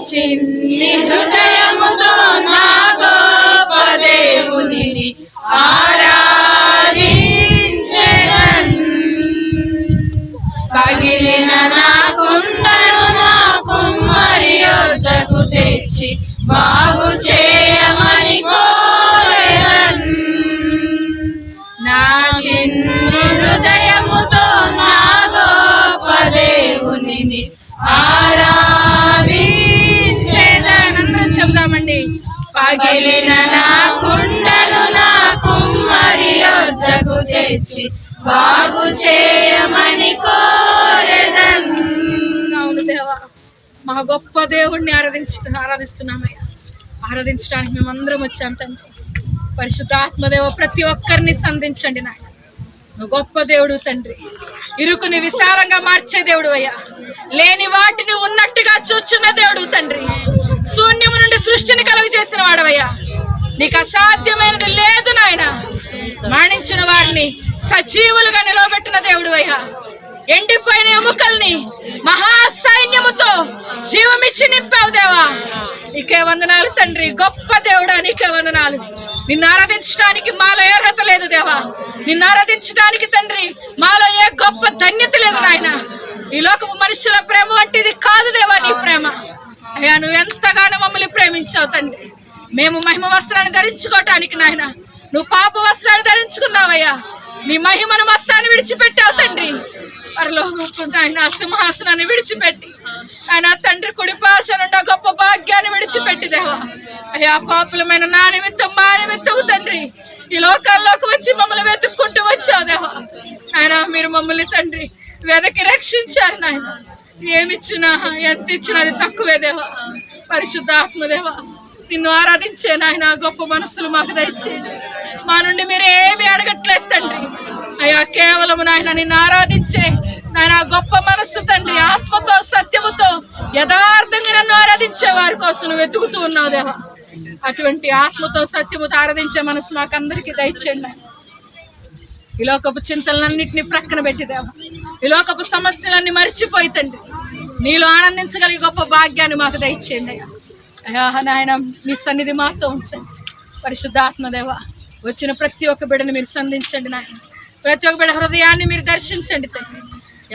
చిన్ని హృదయముతో నా గొప్ప దేవునిని ఆరాధించెదన్. పగిలిన నా కుండను నా కుమ్మరి యొద్దకు తెచ్చి బాగు చేయమని కోరెదన్. నా చిన్ని హృదయముతో నా గొప్ప దేవునిని ఆరాధించెదన్. అందరం చెబుదామండి. పగిలిన నా కుండను నా కుమ్మరి యొద్దకు తెచ్చి బాగు చేయమని కోరెదన్. అవును దేవా, మా గొప్ప దేవుణ్ణి ఆరాధిస్తున్నామయ్యా. ఆరాధించడానికి మేమందరం వచ్చాం తండ్రి. పరిశుద్ధాత్మదేవ ప్రతి ఒక్కరిని సంధించండి నాయన. నువ్వు గొప్ప దేవుడు తండ్రి. ఇరుకుని విశాలంగా మార్చే దేవుడు అయ్యా. లేని వాటిని ఉన్నట్టుగా చూచున్న దేవుడు తండ్రి. శూన్యము నుండి సృష్టిని కలుగు చేసిన వాడవయ్యా. నీకు అసాధ్యమైనది లేదు నాయన. మరణించిన వారిని సజీవులుగా నిలవబెట్టిన దేవుడు అయ్యా. ఎండిపోయిన ఎముకల్ని మహాసైన్యముతో జీవమిచ్చి నింపావు దేవా. నీకే వందనాలు తండ్రి. గొప్ప దేవుడా, నీకే వందనాలు. నిన్ను ఆరాధించడానికి మాలో ఏ అర్హత లేదు దేవా. నిన్ను ఆరాధించడానికి తండ్రి మాలో ఏ గొప్ప ధన్యత లేదు నాయన. ఈ లోకపు మనుషుల ప్రేమ వంటిది కాదు దేవా నీ ప్రేమ. అయ్యా, నువ్వు ఎంతగానో మమ్మల్ని ప్రేమించావు తండ్రి. మేము మహిమ వస్త్రాన్ని ధరించుకోవటానికి నాయన నువ్వు పాప వస్త్రాన్ని ధరించుకున్నావయ్యా. నీ మహిమను మొత్తాన్ని విడిచిపెట్టావు తండ్రి. పరలోకపు ఆయన సింహాసనాన్ని విడిచిపెట్టి ఆయన తండ్రి కుడి పార్శ్వనుండ గొప్ప భాగ్యాన్ని విడిచిపెట్టి దేవా. అయ్యా, పాపులమైన నా నిమిత్తం మా నిమిత్తము తండ్రి ఈ లోకాల్లోకి వచ్చి మమ్మల్ని వెతుక్కుంటూ వచ్చావు దేవా. ఆయన మీరు మమ్మల్ని తండ్రి వెదకి రక్షించారు నాయన. ఏమిచ్చినా ఎంత ఇచ్చినా అది తక్కువే దేవా. పరిశుద్ధాత్మదేవా, నిన్ను ఆరాధించే నాయన గొప్ప మనసులు మాకు దయచేయండి. మా నుండి మీరు ఏమి అడగట్లేదు తండ్రి. అయ్యా, కేవలం నాయన నిన్ను ఆరాధించే నాయన గొప్ప మనస్సు తండ్రి. ఆత్మతో సత్యముతో యథార్థంగా నన్ను ఆరాధించే వారి కోసం నువ్వు వెతుకుతూ ఉన్నావు దేవా. అటువంటి ఆత్మతో సత్యముతో ఆరాధించే మనసు మాకందరికీ దయచేయండి. ఈ లోకపు చింతలన్నింటినీ ప్రక్కన పెట్టి దేవా, ఈ లోకపు సమస్యలన్నీ మర్చిపోయి తండ్రి నీలో ఆనందించగలిగే గొప్ప భాగ్యాన్ని మాకు దయచేయండి అయ్యా. అయ్యా నాయన మీ సన్నిధి మాతో ఉంచండి. పరిశుద్ధాత్మదేవ వచ్చిన ప్రతి ఒక్క బిడ్డను మీరు సంధించండి నాయన. ప్రతి ఒక్క బిడ్డ హృదయాన్ని మీరు దర్శించండి తండ్రి.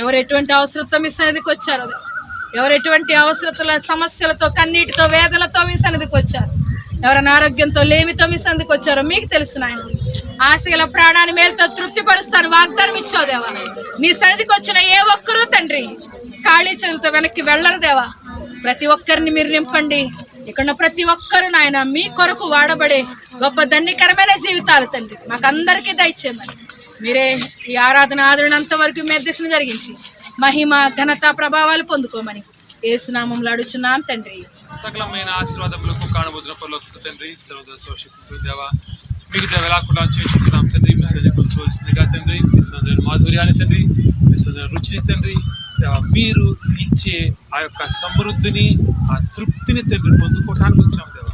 ఎవరు ఎటువంటి అవసరంతో మీ సన్నిధికి వచ్చారో, ఎవరు ఎటువంటి అవసరతల సమస్యలతో కన్నీటితో వేదనతో మీ సన్నిధికి వచ్చారు, ఎవరైనా ఆరోగ్యంతో లేమితో మీ సన్నిధికి వచ్చారో మీకు తెలుసు నాయన. ఆశగల ప్రాణాన్ని మేలుతో తృప్తిపరుస్తాను వాగ్దానం ఇచ్చావు దేవా. నీ సన్నిధికి వచ్చిన ఏ ఒక్కరూ తండ్రి ఖాళీ చేతులతో వెనక్కి వెళ్ళరు దేవా. ప్రతి ఒక్కరిని మీరు నింపండి. ఇక్కడ ప్రతి ఒక్కరు నాయన మీ కొరకు వాడబడే గొప్ప ధన్యకరమైన జీవితాలు తండ్రి మాకందరికీ దయచేయమని మీరే ఈ ఆరాధన ఆదరణంత వరకు మీ అధ్యక్షులు జరిగించి మహిమ ఘనత ప్రభావాలు పొందుకోమని యేసునామంలో అడుగుచున్నాం తండ్రి. సకలమైన ఆశీర్వాదములకు కాణబోతున్న పరలోకపు తండ్రి, సర్వశక్తితో దేవా మీకు దేవలాకుండా చేస్తున్నాం తండ్రి. మీ సన్నిధికి వచ్చవలసిందిగా తండ్రి, మీ సన్నిధి మాధుర్యాన్ని తండ్రి, మీ సన్నిధి రుచిని తండ్రి దేవా మీరు ఇచ్చే ఆ యొక్క సమృద్ధిని ఆ తృప్తిని తండ్రి పొందుకోవడానికి వచ్చాం దేవా.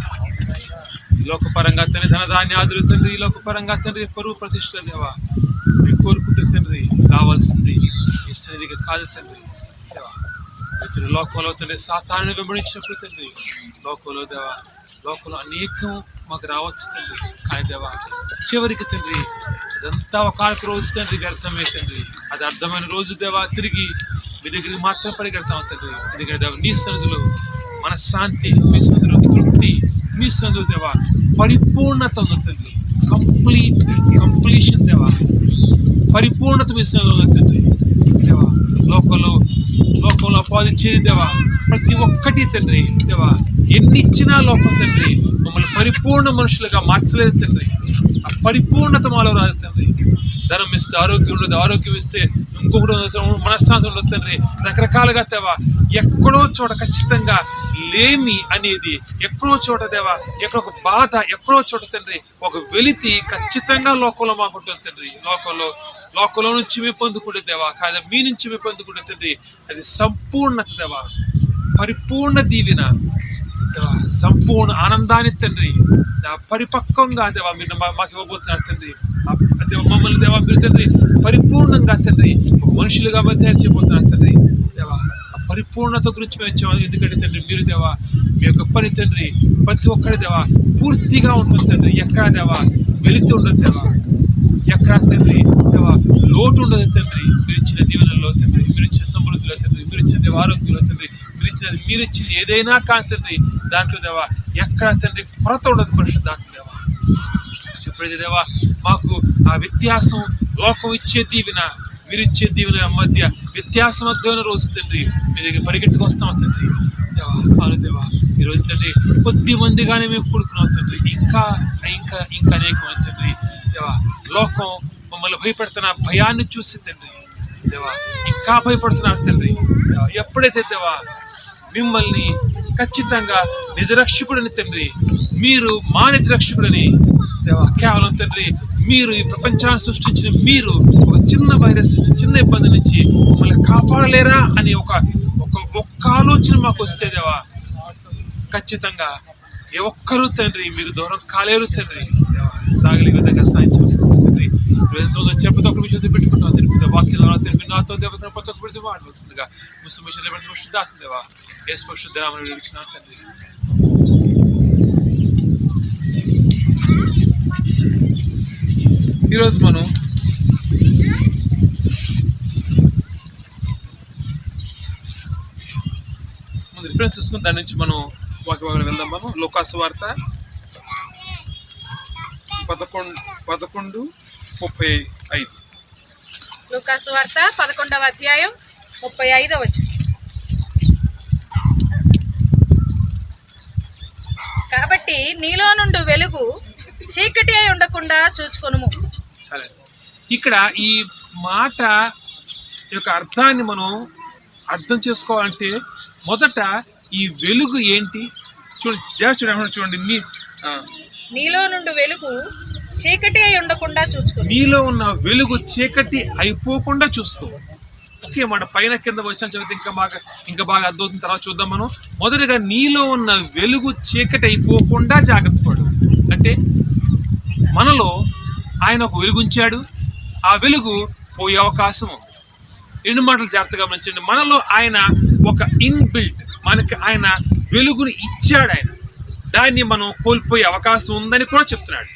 ఈ లోకపరంగా తండ్రి ధనధాన్యాదులు తండ్రి, ఈ లోకపరంగా తండ్రి పరువు ప్రతిష్ట దేవా మీ కోరుకుంటే తండ్రి కావాల్సింది మీ సన్నిధికి కాదు తండ్రి దేవా. లోకంలో తండ్రి సాతాను వెంబడించినప్పుడు తండ్రి లోకంలో దేవా లోకంలో అనేకం మాకు రావచ్చు తండ్రి. కానీ దేవా చివరికి తండ్రి అదంతా ఒక రోజు తండ్రి వ్యర్థమే తండ్రి. అది అర్థమైన రోజు దేవా తిరిగి మీ దగ్గరికి మాత్రం పరిగెడతాం తండ్రి. ఎందుకంటే దేవా నీ సన్నిధిలో మనశ్శాంతి, మీ సన్నిధిలో తృప్తి, మీ సన్నిధిలో దేవా పరిపూర్ణత ఉంది తండ్రి. కంప్లీషన్ దేవా పరిపూర్ణత మీ సన్నిధిలో తండ్రి దేవా. లోకంలో అపాదించేది దేవా ప్రతి ఒక్కటి తండ్రి దేవా ఎన్ని ఇచ్చినా లోపం తండ్రి మమ్మల్ని పరిపూర్ణ మనుషులుగా మార్చలేదు తండ్రి. ఆ పరిపూర్ణత మాలో రాదు తండ్రి. ధనం ఇస్తే ఆరోగ్యం ఉండదు, ఆరోగ్యం ఇస్తే ఇంకొకటి మనశ్శాంతి ఉండదు తండ్రి. రకరకాలుగా దేవా ఎక్కడో చోట ఖచ్చితంగా లేమి అనేది ఎక్కడో చోట దేవా, ఎక్కడో ఒక బాధ ఎక్కడో చోట తండ్రి ఒక వెలితి ఖచ్చితంగా లోకంలో మాకుంటుంది తండ్రి. లోకంలో నుంచి మీ పొందుకుంటే దేవా కాదా మీ నుంచి మీ పొందుకుంటే తండ్రి అది సంపూర్ణత దేవా, పరిపూర్ణ దీవెన దేవా, సంపూర్ణ ఆనందాన్ని తండ్రి పరిపక్వంగా దేవా మీరు మాకు ఇవ్వబోతున్నారు తండ్రి. మమ్మల్ని దేవా మీరు తండ్రి పరిపూర్ణంగా తండ్రి మనుషులుగా తయారు చేయబోతున్నారు తండ్రి దేవా. ఆ పరిపూర్ణత గురించి మేము ఎందుకంటే తండ్రి మీరు దేవా మీ యొక్క పని తండ్రి ప్రతి ఒక్కరి దేవా పూర్తిగా ఉంటుంది తండ్రి. ఎక్కడ దేవా వెలితి ఉండదు దేవా, ఎక్కడ తండ్రి దేవా లోటు ఉండదు తండ్రి. మీరు ఇచ్చిన దీవెనల్లో తండ్రి, మీరు ఇచ్చిన సమృద్ధిలో తండ్రి, మీరు ఇచ్చిన దేవ ఆరోగ్యంలో తండ్రి, మీరు ఇచ్చింది ఏదైనా కానీ తండ్రి దాంట్లో దేవా ఎక్కడ తండ్రి కొరత ఉండదు పరిశుద్ధాత్మ దేవా. ఎప్పుడైతే దేవా మాకు ఆ వ్యత్యాసం లోకం ఇచ్చే దీవెన మీరు ఇచ్చే దీవెన మధ్య వ్యత్యాసం అద్భుతమైన రోజు తండ్రి మీ దగ్గర పరిగెట్టుకు వస్తాం తండ్రి దేవా. అవును దేవా, ఈరోజు తండ్రి కొద్ది మందిగానే మేము కూడుకున్నాం తండ్రి. ఇంకా ఇంకా ఇంకా అనేకమైన తండ్రి దేవా లోకం మమ్మల్ని భయపెడుతున్న భయాన్ని చూసి తండ్రి దేవా ఇంకా భయపడుతున్నారు తండ్రి దేవా. ఎప్పుడైతే దేవా మిమ్మల్ని ఖచ్చితంగా నిజరక్షకుడని తండ్రి, మీరు మా నిజరక్షకుడని దేవా, కేవలం తండ్రి మీరు ఈ ప్రపంచాన్ని సృష్టించిన మీరు ఒక చిన్న వైరస్ నుంచి చిన్న ఇబ్బంది నుంచి మమ్మల్ని కాపాడలేరా అని ఒక్క ఆలోచన మాకు వస్తే దేవా ఖచ్చితంగా ఏ ఒక్కరూ తండ్రి మీకు దూరం కాలేరు తండ్రి దేవా. తాగలి విధంగా సాయం చేస్తాం తండ్రి. చెప్పతో ఒక విషయం పెట్టుకుంటాం తండ్రి. వాక్యంలో తండ్రి నాతో దేవతను ప్రతి ఒక్కరితో వాడవలసిందిగా ముస్లిం శుద్ధాత్మ దేవా యేసు పరిశుద్ధ నామములో ఇచ్చిన తండ్రి. ఈరోజు మనం ముందు రిఫరెన్స్ చూసుకుని దాని నుంచి మనం వాక్యం వెళ్దాం. మనం లూకాసు వార్త 11:35. లూకాసు వార్త 11వ అధ్యాయం 35వ వచనం. కాబట్టి నీలో నుండి వెలుగు చీకటి అయి ఉండకుండా చూచుకొనుము. సరే, ఇక్కడ ఈ మాట యొక్క అర్థాన్ని మనం అర్థం చేసుకోవాలంటే మొదట ఈ వెలుగు ఏంటి చూడండి. నీలో నుండి వెలుగు చీకటి అయి ఉండకుండా చూసుకో. నీలో ఉన్న వెలుగు చీకటి అయిపోకుండా చూసుకో. ఓకే, మన పైన కింద వచ్చాను చదివితే ఇంకా బాగా అర్థమవుతుంది. తర్వాత చూద్దాం మనం. మొదటిగా నీలో ఉన్న వెలుగు చీకటి అయిపోకుండా జాగ్రత్త పడు. అంటే మనలో ఆయన ఒక వెలుగుంచాడు, ఆ వెలుగు పోయే అవకాశం ఉంది. రెండు మాటలు జాగ్రత్తగా గమనించండి. మనలో ఆయన ఒక ఇన్బిల్ట్ మనకి ఆయన వెలుగుని ఇచ్చాడు. ఆయన దాన్ని మనం కోల్పోయే అవకాశం ఉందని కూడా చెప్తున్నాడు.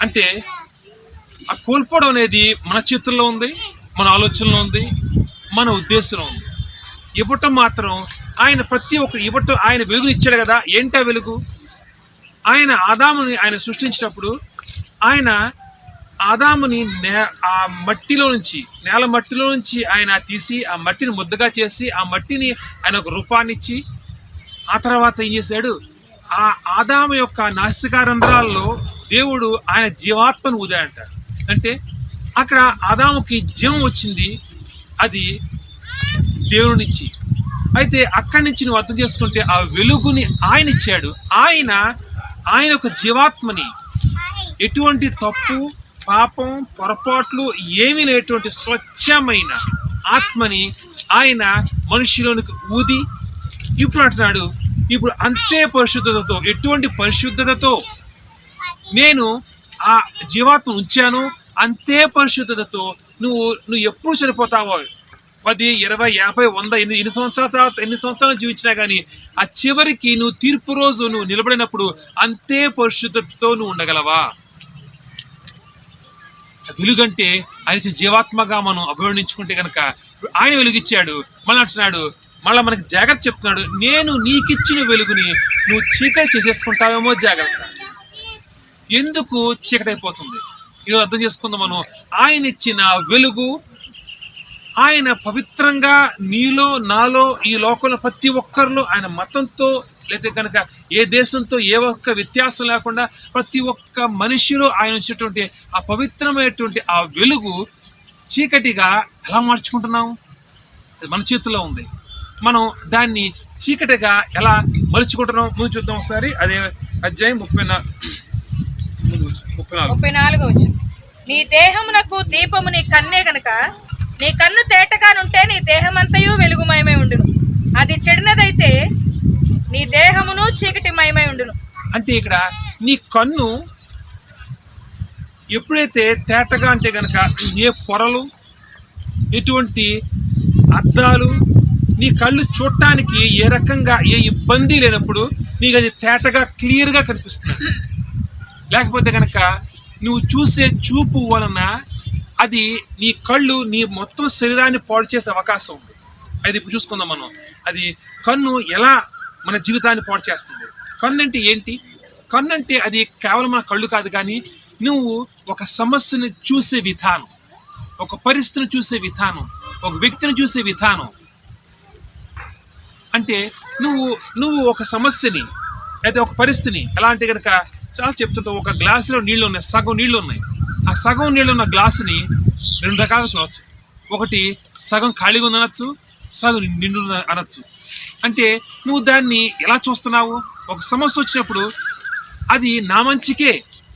అంటే ఆ కోల్పోవడం అనేది మన చేతుల్లో ఉంది, మన ఆలోచనలో ఉంది, మన ఉద్దేశంలో ఉంది. ఇవ్వటం మాత్రం ఆయన ప్రతి ఒక్కరు ఇవ్వటం. ఆయన వెలుగుని ఇచ్చాడు కదా. ఏంటా వెలుగు? ఆయన ఆదాముని ఆయన సృష్టించినప్పుడు ఆయన ఆదాముని ఆ మట్టిలో నుంచి నేల మట్టిలో నుంచి ఆయన తీసి ఆ మట్టిని ముద్దగా చేసి ఆ మట్టిని ఆయన ఒక రూపాన్ని ఇచ్చి ఆ తర్వాత ఏం చేశాడు? ఆ ఆదాము యొక్క నాసికారంధ్రాల్లో దేవుడు ఆయన జీవాత్మను ఊదాడంట. అంటే అక్కడ ఆదాముకి జీవం వచ్చింది, అది దేవుడి నుంచి. అయితే అక్కడి నుంచి నువ్వు అర్థం చేసుకుంటే ఆ వెలుగుని ఆయన ఇచ్చాడు. ఆయన ఒక జీవాత్మని, ఎటువంటి తప్పు పాపం పొరపాట్లు ఏమీ లేనటువంటి స్వచ్ఛమైన ఆత్మని ఆయన మనిషిలోనికి ఊది ఇప్పుడు అంటున్నాడు, ఇప్పుడు అంతే పరిశుద్ధతతో, ఎటువంటి పరిశుద్ధతతో నేను ఆ జీవాత్మ ఉంచాను, అంతే పరిశుద్ధతతో నువ్వు ఎప్పుడు చనిపోతావో 10, 20, 50, 100 ఎన్ని సంవత్సరాల తర్వాత ఎన్ని సంవత్సరాలు జీవించినా కానీ ఆ చివరికి నువ్వు తీర్పు రోజు నువ్వు నిలబడినప్పుడు అంతే పరిశుద్ధతతో నువ్వు ఉండగలవా? వెలుగంటే ఆయన జీవాత్మగా మనం అభివర్ణించుకుంటే కనుక ఆయన వెలుగిచ్చాడు. మళ్ళీ అంటున్నాడు, మళ్ళీ మనకి జాగ్రత్త చెప్తున్నాడు, నేను నీకిచ్చిన వెలుగుని నువ్వు చీకటి చేసేసుకుంటావేమో జాగ్రత్త. ఎందుకు చీకటి అయిపోతుంది? ఈరోజు అర్థం చేసుకుందాం మనం. ఆయన ఇచ్చిన వెలుగు, ఆయన పవిత్రంగా నీలో నాలో ఈ లోకంలో ప్రతి ఒక్కరిలో ఆయన మతంతో లేదా కనుక ఏ దేశంతో ఏ ఒక్క వ్యత్యాసం లేకుండా ప్రతి ఒక్క మనిషిలో ఆయన వచ్చేటువంటి ఆ పవిత్రమైనటువంటి ఆ వెలుగు చీకటిగా ఎలా మార్చుకుంటున్నాం? అది మన చేతుల్లో ఉంది. మనం దాన్ని చీకటిగా ఎలా మలుచుకుంటున్నాం ముందు చూద్దాం ఒకసారి. అదే అధ్యాయం 34 వచ్చి, నీ దేహమునకు దీపము నీ కన్నే గనక నీ కన్ను తేటగానుంటే నీ దేహమంతయు వెలుగుమయమై ఉండును, అది చెడినదైతే నీ దేహమును చీకటిమయమై ఉండును. అంటే ఇక్కడ నీ కన్ను ఎప్పుడైతే తేటగా అంటే కనుక ఏ పొరలు, ఎటువంటి అద్దాలు, నీ కళ్ళు చూడటానికి ఏ రకంగా ఏ ఇబ్బంది లేనప్పుడు నీకు అది తేటగా క్లియర్గా కనిపిస్తుంది. లేకపోతే కనుక నువ్వు చూసే చూపు వలన అది నీ కళ్ళు నీ మొత్తం శరీరాన్ని పాడు చేసే అవకాశం ఉంది. అది ఇప్పుడు చూసుకుందాం మనం. అది కన్ను ఎలా మన జీవితాన్ని పాడు చేస్తుంది. కన్ను అంటే ఏంటి? కన్ను అంటే అది కేవలం మన కళ్ళు కాదు, కానీ నువ్వు ఒక సమస్యను చూసే విధానం, ఒక పరిస్థితిని చూసే విధానం, ఒక వ్యక్తిని చూసే విధానం. అంటే నువ్వు ఒక సమస్యని అయితే ఒక పరిస్థితిని ఎలా అంటే కనుక చాలా చెప్తుంటావు. ఒక గ్లాసులో నీళ్లు ఉన్నాయి, సగం నీళ్లు ఉన్నాయి. ఆ సగం నీళ్ళు ఉన్న గ్లాసుని రెండు రకాలుగా చూడవచ్చు. ఒకటి సగం ఖాళీగా ఉంది అనొచ్చు, సగం నిండు అనొచ్చు. అంటే నువ్వు దాన్ని ఎలా చూస్తున్నావు? ఒక సమస్య వచ్చినప్పుడు అది నా మంచికే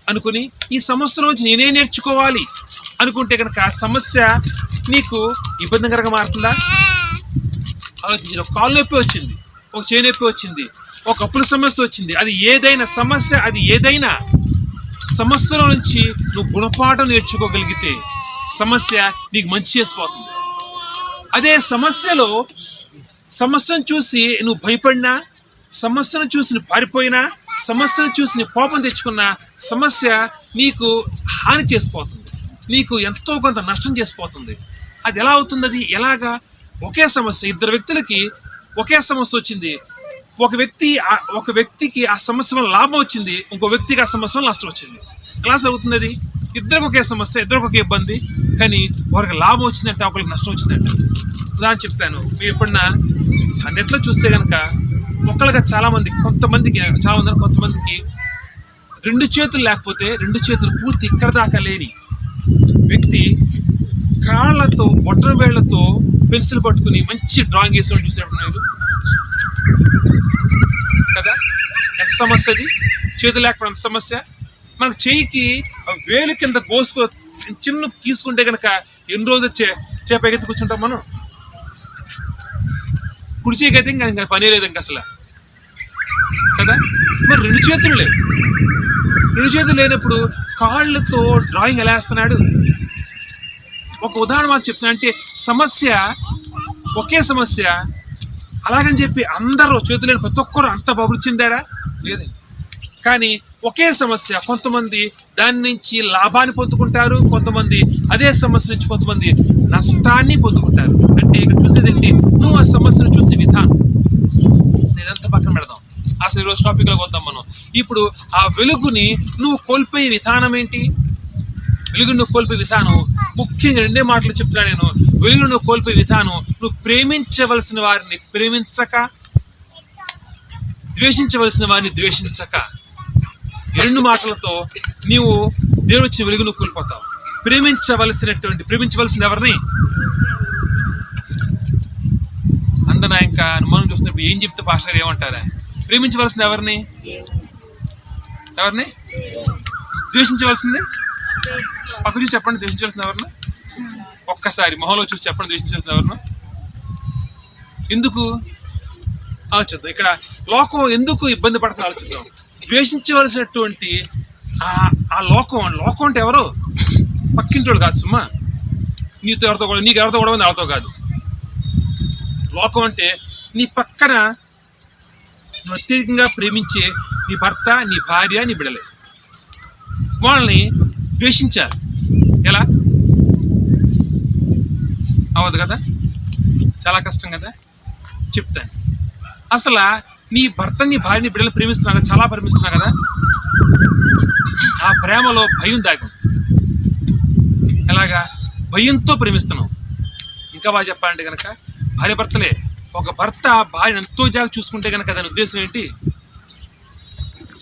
అనుకుని ఈ సమస్య నుంచి నేనే నేర్చుకోవాలి అనుకుంటే కనుక సమస్య నీకు ఇబ్బందికరంగా మారుతుందా? ఆలోచించిన కాళ్ళు నొప్పి వచ్చింది, ఒక చేయి నొప్పి వచ్చింది, ఒక అప్పుల సమస్య వచ్చింది. అది ఏదైనా సమస్య, అది ఏదైనా సమస్యలో నుంచి నువ్వు గుణపాఠం నేర్చుకోగలిగితే సమస్య నీకు మంచి చేసిపోతుంది. అదే సమస్యను చూసి నువ్వు భయపడినా, సమస్యను చూసి నువ్వు పారిపోయినా, సమస్యను చూసి నువ్వు కోపం తెచ్చుకున్నా సమస్య నీకు హాని చేసిపోతుంది, నీకు ఎంతో కొంత నష్టం చేసిపోతుంది. అది ఎలా అవుతుంది? అది ఎలాగా? ఒకే సమస్య, ఇద్దరు వ్యక్తులకి ఒకే సమస్య వచ్చింది. ఒక వ్యక్తికి ఆ సమస్య వల్ల లాభం వచ్చింది, ఇంకో వ్యక్తికి ఆ సమస్య వల్ల నష్టం వచ్చింది. ఎలా అవుతుంది? అది ఇద్దరికి ఒకే సమస్య, ఇద్దరికి ఒకే ఇబ్బంది, కానీ ఒకరికి లాభం వచ్చిందంటే ఒకరికి నష్టం వచ్చిందంటే. ఉదాహరణ చెప్తాను. మీరు ఎప్పుడన్నా నెట్లో చూస్తే కనుక ఒకళ్ళగా కొంతమందికి రెండు చేతులు లేకపోతే, రెండు చేతులు పూర్తి ఇక్కడ దాకా లేని వ్యక్తి కాళ్ళతో బొట్టన వేళ్లతో పెన్సిల్ పట్టుకుని మంచి డ్రాయింగ్ వేసేవాళ్ళు చూసినప్పుడు కదా, ఎంత సమస్య అది! చేతులు లేకపోవడం ఎంత సమస్య. మనకు చేయికి వేలు కింద చిన్న తీసుకుంటే కనుక ఎన్ని రోజులు చేప ఎగెత్తి కూర్చుంటాం మనం. కుడి చేయికి అయితే ఇంకా పనే లేదు ఇంకా అసలు కదా. మరి రెండు చేతులు లేనప్పుడు కాళ్ళతో డ్రాయింగ్ ఎలా వేస్తున్నాడు? ఒక ఉదాహరణ మాకు చెప్తున్నా. అంటే ఒకే సమస్య అలాగని చెప్పి అందరూ చేతులు లేని ప్రతి ఒక్కరు అంత అభివృద్ధి చెందారా? లేదండి. కానీ ఒకే సమస్య, కొంతమంది దాని నుంచి లాభాన్ని పొందుకుంటారు, కొంతమంది అదే సమస్య నుంచి కొంతమంది నష్టాన్ని పొందుకుంటారు. అంటే ఇక్కడ చూసేది ఏంటి? నువ్వు ఆ సమస్యను చూసే విధానం. ఇదంతా పక్కన పెడదాం, అసలు ఈరోజు టాపిక్లోకి వద్దాం మనం. ఇప్పుడు ఆ వెలుగుని నువ్వు కోల్పోయే విధానం ఏంటి? వెలుగును నువ్వు కోల్పోయే విధానం ముఖ్యంగా రెండే మాటలు చెప్తున్నా నేను. వెలుగును నువ్వు కోల్పోయే విధానం, నువ్వు ప్రేమించవలసిన వారిని ప్రేమించక, ద్వేషించవలసిన వారిని ద్వేషించక, రెండు మాటలతో నీవు దేవుడు వచ్చిన వెలుగును కోల్పోతావు. ప్రేమించవలసిన ఎవరిని? అందనా ఇంకా అనుమానం చూసినప్పుడు ఏం చెప్తే పాస్టర్ గారు ఏమంటారా? ప్రేమించవలసింది ఎవరిని? ద్వేషించవలసింది పక్క చూసి చెప్పండి. ద్వేషించవలసిన ఎవరిని? ఒక్కసారి మొహంలో చూసి చెప్పండి. ద్వేషించవలసిన ఎవరిని? ఎందుకు ఆలోచిద్దాం. ఇక్కడ లోకం ఎందుకు ఇబ్బంది పడుతుందో ఆలోచిద్దాం. ద్వేషించవలసినటువంటి ఆ లోకం అంటే ఎవరు? పక్కింటోళ్ళు కాదు సుమ్మా. నీకు ఎవరితో కూడా ఉంది, వాళ్ళతో కాదు. లోకం అంటే నీ పక్కన నువ్వు అత్యధికంగా ప్రేమించే నీ భర్త, నీ భార్య, నీ బిడ్డలే. వాళ్ళని ద్వేషించాలి. ఎలా? అవ్వదు కదా, చాలా కష్టం కదా. చెప్తాను. అసలు నీ భర్త, నీ భార్య, నీ బిడ్డలు ప్రేమిస్తున్నావు కదా, చాలా ప్రేమిస్తున్నావు కదా. ఆ ప్రేమలో భయం దాగి ఉంది. ఎలాగా? భయంతో ప్రేమిస్తున్నావు. ఇంకా బాగా చెప్పాలంటే కనుక భార్య భర్తలే. ఒక భర్త భార్య ఎంతో జాగ్రత్త చూసుకుంటే కనుక దాని ఉద్దేశం ఏంటి?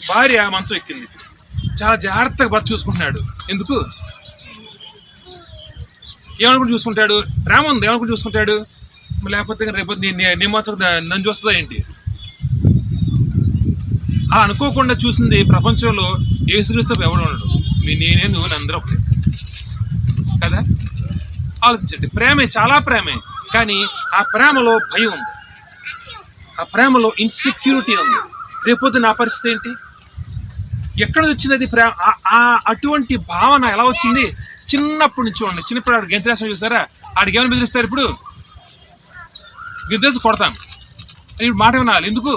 భార్య మంచం ఎక్కింది, చాలా జాగ్రత్తగా భర్త చూసుకుంటున్నాడు. ఎందుకు? ఏమనుకుంటూ చూసుకుంటాడు? ప్రేమ ఉంది, ఏమనుకుంటూ చూసుకుంటాడు? లేకపోతే రేపు నేను మంచం నన్ను చూస్తుందా ఏంటి? అలా అనుకోకుండా చూసింది. ప్రపంచంలో యేసుక్రీస్తు ఎవడు ఉండడు. నేనే, నువ్వు, అందరూ ఒకటే కదా. ఆలోచించండి. ప్రేమే, చాలా ప్రేమే, కానీ ఆ ప్రేమలో భయం ఉంది, ఆ ప్రేమలో ఇన్సెక్యూరిటీ ఉంది. రేపొద్దు నా పరిస్థితి ఏంటి? ఎక్కడ వచ్చింది అది ప్రేమ? అటువంటి భావన ఎలా వచ్చింది? చిన్నప్పటి నుంచి చూడండి. చిన్నప్పుడు ఆడు గెంతలేసం చూస్తారా? ఆడికి ఏమైనా బెదిరిస్తారు? ఇప్పుడు గిద్దేసి కొడతాను ఇప్పుడు మాట వినాలి. ఎందుకు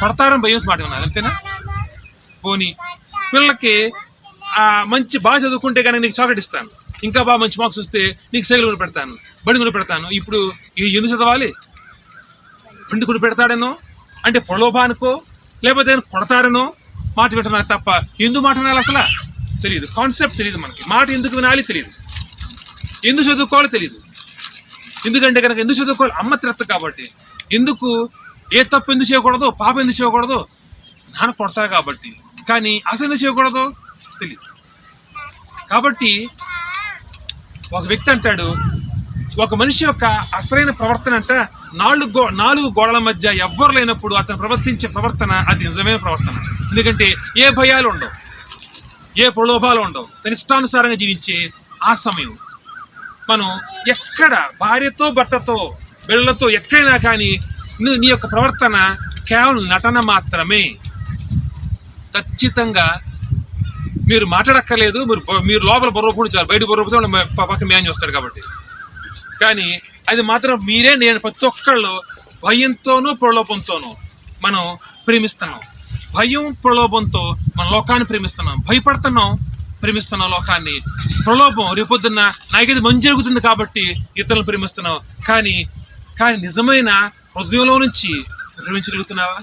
కొడతారని భయం మాట వినాలి, అంతేనా? పోనీ పిల్లలకి మంచి బాగా చదువుకుంటే కానీ నీకు చాక్లెట్ ఇస్తాను, ఇంకా బాగా మంచి మార్క్స్ వస్తే నీకు సైకిల్ కొని పెడతాను, బండి కొని పెడతాను. ఇప్పుడు ఎందుకు చదవాలి? బండి కొని పెడతాడనో, అంటే ప్రలోభానికో, లేకపోతే కొడతాడనో మాట వింటున్నారు తప్ప ఎందుకు మాట వినాలి అసలు తెలియదు. కాన్సెప్ట్ తెలియదు మనకి. మాట ఎందుకు వినాలి తెలియదు, ఎందుకు చదువుకోవాలో తెలియదు. ఎందుకంటే కనుక ఎందుకు చదువుకోవాలి? అమ్మ తిరత్త కాబట్టి. ఎందుకు ఏ తప్పు ఎందుకు చేయకూడదు, పాప ఎందుకు చేయకూడదు, నాన్న కొడతారు కాబట్టి. కానీ అసలు ఎందుకు చేయకూడదు తెలియదు. కాబట్టి ఒక వ్యక్తి అంటాడు, ఒక మనిషి యొక్క అసలైన ప్రవర్తన అంట నాలుగు గోడల మధ్య ఎవ్వరు లేనప్పుడు అతను ప్రవర్తించే ప్రవర్తన అది నిజమైన ప్రవర్తన. ఎందుకంటే ఏ భయాలు ఉండవు, ఏ ప్రలోభాలు ఉండవు, తన ఇష్టానుసారంగా జీవించే ఆ సమయం. మనం ఎక్కడ భార్యతో భర్తతో బిడ్డలతో ఎక్కడైనా కానీ నీ యొక్క ప్రవర్తన కేవలం నటన మాత్రమే. ఖచ్చితంగా మీరు మాట్లాడక్కర్లేదు, మీరు లోపల బొర్రపోడు చాలు, బయట బొర్రపోతే పక్క మ్యాన్ వస్తాడు కాబట్టి. కానీ అది మాత్రం మీరే నేను ప్రతి ఒక్కళ్ళు భయంతోనూ ప్రలోభంతోనూ మనం ప్రేమిస్తున్నాం. భయం ప్రలోభంతో మన లోకాన్ని ప్రేమిస్తున్నాం, భయపడుతున్నాం, ప్రేమిస్తున్నాం లోకాన్ని. ప్రలోభం రేపొద్దున్న నాకేది మంచి జరుగుతుంది కాబట్టి ఇతరులను ప్రేమిస్తున్నాం. కానీ నిజమైన హృదయంలో నుంచి ప్రేమించగలుగుతున్నావా?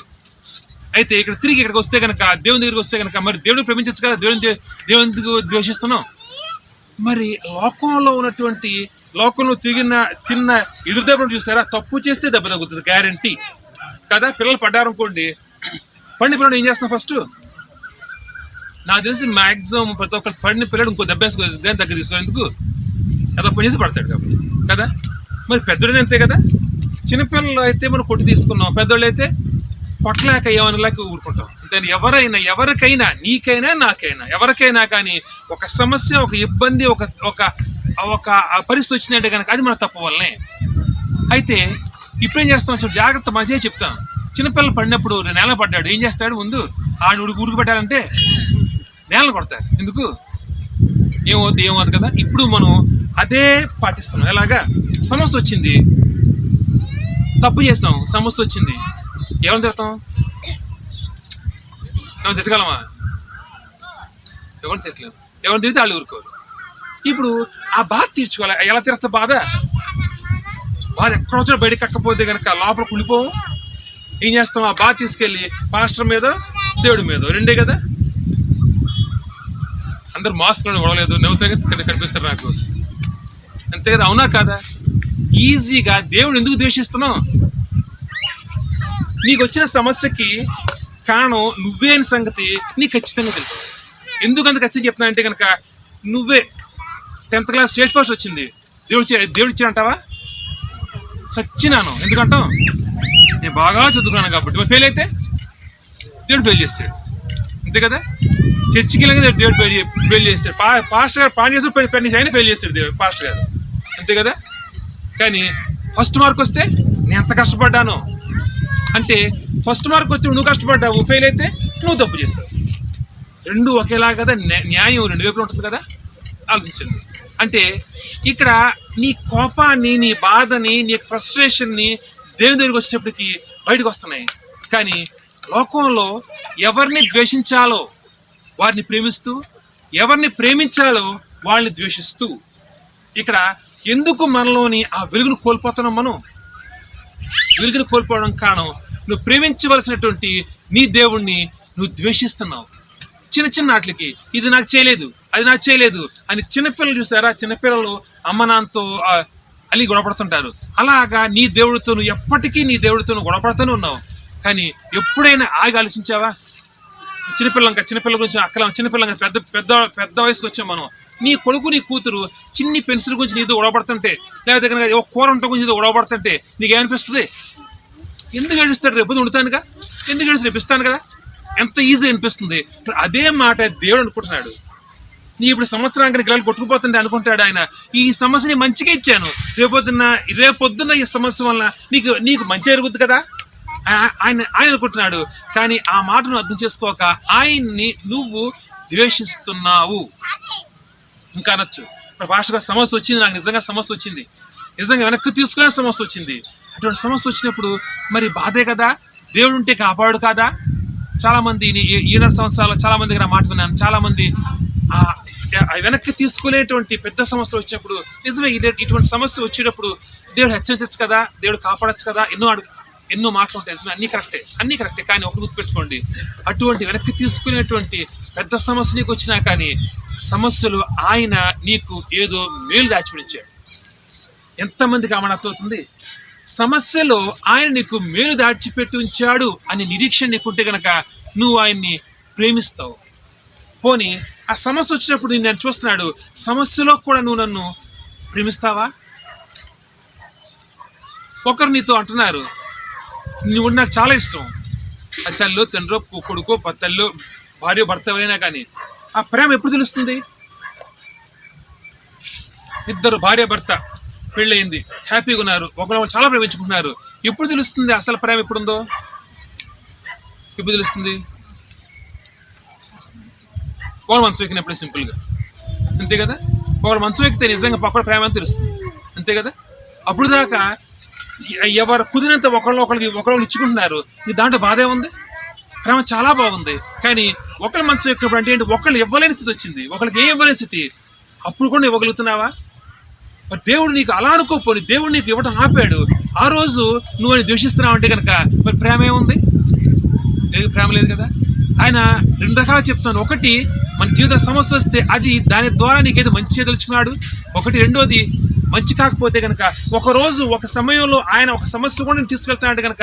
అయితే ఇక్కడికి వస్తే కనుక, దేవుని దగ్గరికి వస్తే కనుక, మరి దేవుడిని ప్రేమించచ్చు కదా, దేవునికి ద్వేషిస్తున్నాం. మరి లోకంలో తిన్న ఎదురు దెబ్బను చూస్తారా? తప్పు చేస్తే దెబ్బ తగ్గుతుంది, గ్యారంటీ కదా. పిల్లలు పడ్డారనుకోండి, పడిన పిల్లలు ఏం చేస్తున్నాం? ఫస్ట్ నాకు తెలిసి మ్యాక్సిమం ప్రతి ఒక్కరు పడిన పిల్లడు ఇంకో దెబ్బ వేసుకోవాలి, దగ్గర తీసుకోవాలి. ఎందుకు? ఏదో పని చేసి పడతాడు కాబట్టి కదా. మరి పెద్దోళ్ళని అంతే కదా. చిన్నపిల్లలు అయితే మనం కొట్టి తీసుకున్నాం, పెద్దోళ్ళు అయితే కొట్టలేక ఏమనలేక ఊరుకుంటాం. దాన్ని ఎవరికైనా నీకైనా నాకైనా ఎవరికైనా కానీ ఒక సమస్య, ఒక ఇబ్బంది, ఒక పరిస్థితి వచ్చిందంటే కనుక అది మన తప్పు వల్లనే. అయితే ఇప్పుడేం చేస్తాం? జాగ్రత్త మధ్య చెప్తాం. చిన్నపిల్లలు పడినప్పుడు నేల పడ్డాడు, ఏం చేస్తాడు? ముందు ఉడుకు పెట్టాలంటే నేలను కొడతాడు. ఎందుకు? ఏమవుతుంది కదా. ఇప్పుడు మనం అదే పాటిస్తున్నాం. ఎలాగా? సమస్య వచ్చింది, తప్పు చేస్తాం, సమస్య వచ్చింది, ఎవరిని తిడతాం? ఎవరిని తిట్టగలమా? ఎవరిని తిట్టలేము. ఎవరిని తిరిగితే వాళ్ళు ఊరుకోరు. ఇప్పుడు ఆ బాధ తీర్చుకోవాలి. ఎలా తీరుస్తా బాధ ఎక్కడ వచ్చినా బయటకు కక్కపోతే కనుక లోపల కుళ్ళిపోవు. ఏం చేస్తాం? ఆ బాధ తీసుకెళ్ళి పాస్టర్ మీద, దేవుడి మీద, రెండే కదా. అందరు మాస్క్ గొడవలేదు, నవ్వుతాయి కనిపిస్తారు నాకు, అంతే కదా. అవునా కాదా? ఈజీగా దేవుడు ఎందుకు ద్వేషిస్తున్నావు? నీకు వచ్చిన సమస్యకి కారణం నువ్వే అని సంగతి నీకు ఖచ్చితంగా తెలుసు. ఎందుకంత ఖచ్చితంగా చెప్తున్నా అంటే కనుక, నువ్వే 10th క్లాస్ స్టేట్ ఫస్ట్ వచ్చింది, దేవుడు ఇచ్చాడంటావా? సచ్చినాను. ఎందుకంటాం? నేను బాగా చదువుకున్నాను కాబట్టి. మరి ఫెయిల్ అయితే దేవుడు ఫెయిల్ చేస్తాడు, అంతే కదా. చర్చికి వెళ్ళగా దేవుడు ఫెయిల్ చేస్తాడు. పాస్టర్ గారు పాన్ చేసి పెన్నిస్ అయినా ఫెయిల్ చేస్తాడు దేవుడు, పాస్టర్ గారు, అంతే కదా. కానీ ఫస్ట్ మార్క్ వస్తే నేను ఎంత కష్టపడ్డాను అంటే, ఫస్ట్ మార్క్ వచ్చి నువ్వు కష్టపడ్డావు, ఫెయిల్ అయితే నువ్వు తప్పు చేస్తావు. రెండు ఒకేలా కదా. న్యాయం రెండు వైపులు ఉంటుంది కదా. ఆలోచించండి. అంటే ఇక్కడ నీ కోపాన్ని, నీ బాధని, నీ ఫ్రస్ట్రేషన్ని దేవుని దగ్గరికి వచ్చేటప్పటికి బయటకు వస్తున్నాయి. కానీ లోకంలో ఎవరిని ద్వేషించాలో వారిని ప్రేమిస్తూ, ఎవరిని ప్రేమించాలో వాళ్ళని ద్వేషిస్తూ, ఇక్కడ ఎందుకు మనలోని ఆ వెలుగును కోల్పోతున్నాం? మనం వెలుగును కోల్పోవడం కారణం నువ్వు ప్రేమించవలసినటువంటి నీ దేవుణ్ణి నువ్వు ద్వేషిస్తున్నావు. చిన్న వాటికి ఇది నాకు చేయలేదు, అది నాకు చేయలేదు అని చిన్నపిల్లలు చూస్తారా? చిన్నపిల్లలు అమ్మ నాన్నతో అలి గొడవపడుతుంటారు. అలాగా నీ దేవుడితో నువ్వు ఎప్పటికీ నీ దేవుడితో నువ్వు గొడవపడుతూనే ఉన్నావు. కానీ ఎప్పుడైనా ఆగి ఆలోచించావా? చిన్నపిల్లల గురించి చిన్నపిల్లగా పెద్ద వయసుకు వచ్చాం మనం. నీ కొడుకు, నీ కూతురు చిన్ని పెన్సిల్ గురించి నీతో గొడవపడుతుంటే, లేకపోతే కనుక ఒక కూర వంట గురించి నీతో గొడవపడుతుంటే నీకేమనిపిస్తుంది? ఎందుకు ఏడుస్తాడు? రేపు ఉండుతానుగా, ఎందుకు ఏడుస్తాడు? రేపు ఇస్తాను కదా. ఎంత ఈజీ అనిపిస్తుంది. అదే మాట దేవుడు అనుకుంటున్నాడు. నీ ఇప్పుడు సంవత్సరానికి గిలాలు కొట్టుకుపోతుంటే అనుకుంటాడు ఆయన, ఈ సమస్యని మంచిగా ఇచ్చాను, రేపొద్దున్న ఈ సమస్య వల్ల నీకు మంచి జరుగుద్ది కదా ఆయన అనుకుంటున్నాడు. కానీ ఆ మాటను అర్థం చేసుకోక ఆయన్ని నువ్వు ద్వేషిస్తున్నావు. ఇంకా అనొచ్చు, భాషగా సమస్య వచ్చింది, నాకు నిజంగా సమస్య వచ్చింది, నిజంగా వెనక్కి తీసుకునే సమస్య వచ్చింది, అటువంటి సమస్య వచ్చినప్పుడు మరి బాధే కదా, దేవుడు ఉంటే కాపాడు కాదా. చాలామంది ఈనాడు సంవత్సరాలు చాలామంది దగ్గర మాట విన్నాను, చాలామంది వెనక్కి తీసుకునేటువంటి పెద్ద సమస్యలు వచ్చినప్పుడు నిజమే ఇటువంటి సమస్య వచ్చేటప్పుడు దేవుడు హెచ్చరించచ్చు కదా, దేవుడు కాపాడచ్చు కదా, ఎన్నో మాటలు ఉంటాయి. నిజమే, అన్నీ కరెక్టే. కానీ ఒకటి గుర్తుపెట్టుకోండి, అటువంటి వెనక్కి తీసుకునేటువంటి పెద్ద సమస్య నీకు వచ్చినా కానీ సమస్యలు ఆయన నీకు ఏదో మేలు దాచిపెట్టించాడు. ఎంతమందికి ఆమె అర్థమవుతుంది? సమస్యలో ఆయన నీకు మేలు దాచిపెట్టి ఉంచాడు అని నిరీక్షణ నీకుంటే గనక నువ్వు ఆయన్ని ప్రేమిస్తావు. పోనీ ఆ సమస్య వచ్చినప్పుడు నేను చూస్తున్నాడు, సమస్యలో కూడా నువ్వు నన్ను ప్రేమిస్తావా? ఒకరు నీతో అంటున్నారు, నువ్వు నాకు చాలా ఇష్టం, అది తల్లిలో తండ్రో కొడుకో తల్లిలో భార్య భర్త ఎవరైనా కానీ ఆ ప్రేమ ఎప్పుడు తెలుస్తుంది? ఇద్దరు భార్య భర్త పెళ్ళయింది, హ్యాపీగా ఉన్నారు, ఒకరు చాలా ప్రేమించుకుంటున్నారు. ఎప్పుడు తెలుస్తుంది అసలు ప్రేమ ఎప్పుడుందో? ఎప్పుడు తెలుస్తుంది? ఒకరు మంచం ఎక్కినప్పుడు సింపుల్గా, అంతే కదా. ఒకరు మంచం ఎక్కితే నిజంగా పక్కన ప్రేమ అని తెలుస్తుంది, అంతే కదా. అప్పుడు దాకా ఎవరు కుదిరినంత ఒకరికి ఇచ్చుకుంటున్నారు, దాంట్లో బాధే ఉంది, ప్రేమ చాలా బాగుంది. కానీ ఒకళ్ళు మంచం ఎక్కినప్పుడు అంటే ఏంటి? ఒకళ్ళు ఇవ్వలేని స్థితి వచ్చింది, ఒకరికి ఏం ఇవ్వలేని స్థితి, అప్పుడు కూడా ఇవ్వగలుగుతున్నావా? మరి దేవుడు నీకు అలా అనుకోపోయి దేవుడు నీకు ఇవ్వటం ఆపాడు, ఆ రోజు నువ్వు అని ద్వేషిస్తున్నావు అంటే కనుక మరి ప్రేమ ఏముంది? ప్రేమ లేదు కదా. ఆయన రెండు రకాలు చెప్తున్నాను. ఒకటి, మన జీవిత సమస్య వస్తే అది దాని ద్వారా నీకైతే మంచి చేయదలుచుకున్నాడు. ఒకటి, రెండోది మంచి కాకపోతే కనుక ఒకరోజు ఒక సమయంలో ఆయన ఒక సమస్య కూడా నేను తీసుకెళ్తున్నాడు కనుక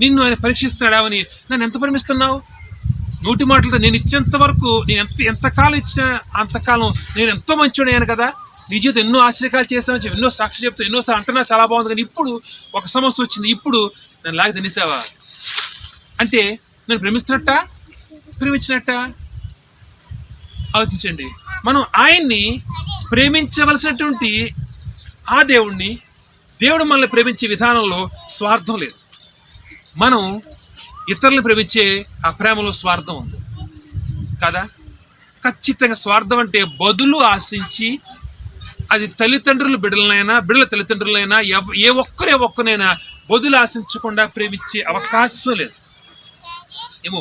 నిన్ను ఆయన పరీక్షిస్తున్నాడా అని. నన్ను ఎంత ప్రేమిస్తున్నావు? నోటి మాటలతో నేను ఇచ్చినంత వరకు, నేను ఎంతకాలం ఇచ్చిన అంతకాలం నేను ఎంతో మంచివాడు కదా, నీ జీవితం ఎన్నో ఆశ్చర్యకాలు చేస్తానని చెప్పి ఎన్నో సాక్షి చెప్తా, ఎన్నోసార్లు అంటున్నా చాలా బాగుంది. కానీ ఇప్పుడు ఒక సమస్య వచ్చింది, ఇప్పుడు నన్ను లాగి తినేసావా అంటే నేను ప్రేమిస్తున్నట్టా ప్రేమించినట్టా? ఆలోచించండి. మనం ఆయన్ని ప్రేమించవలసినటువంటి ఆ దేవుడు మనల్ని ప్రేమించే విధానంలో స్వార్థం లేదు. మనం ఇతరులను ప్రేమించే ఆ ప్రేమలో స్వార్థం ఉంది కదా. ఖచ్చితంగా స్వార్థం అంటే బదులు ఆశించి, అది తల్లిదండ్రులు బిడ్డలైనా బిడ్డల తల్లిదండ్రులైనా ఏ ఒక్కరినైనా బదులు ఆశించకుండా ప్రేమించే అవకాశం లేదు. ఏమో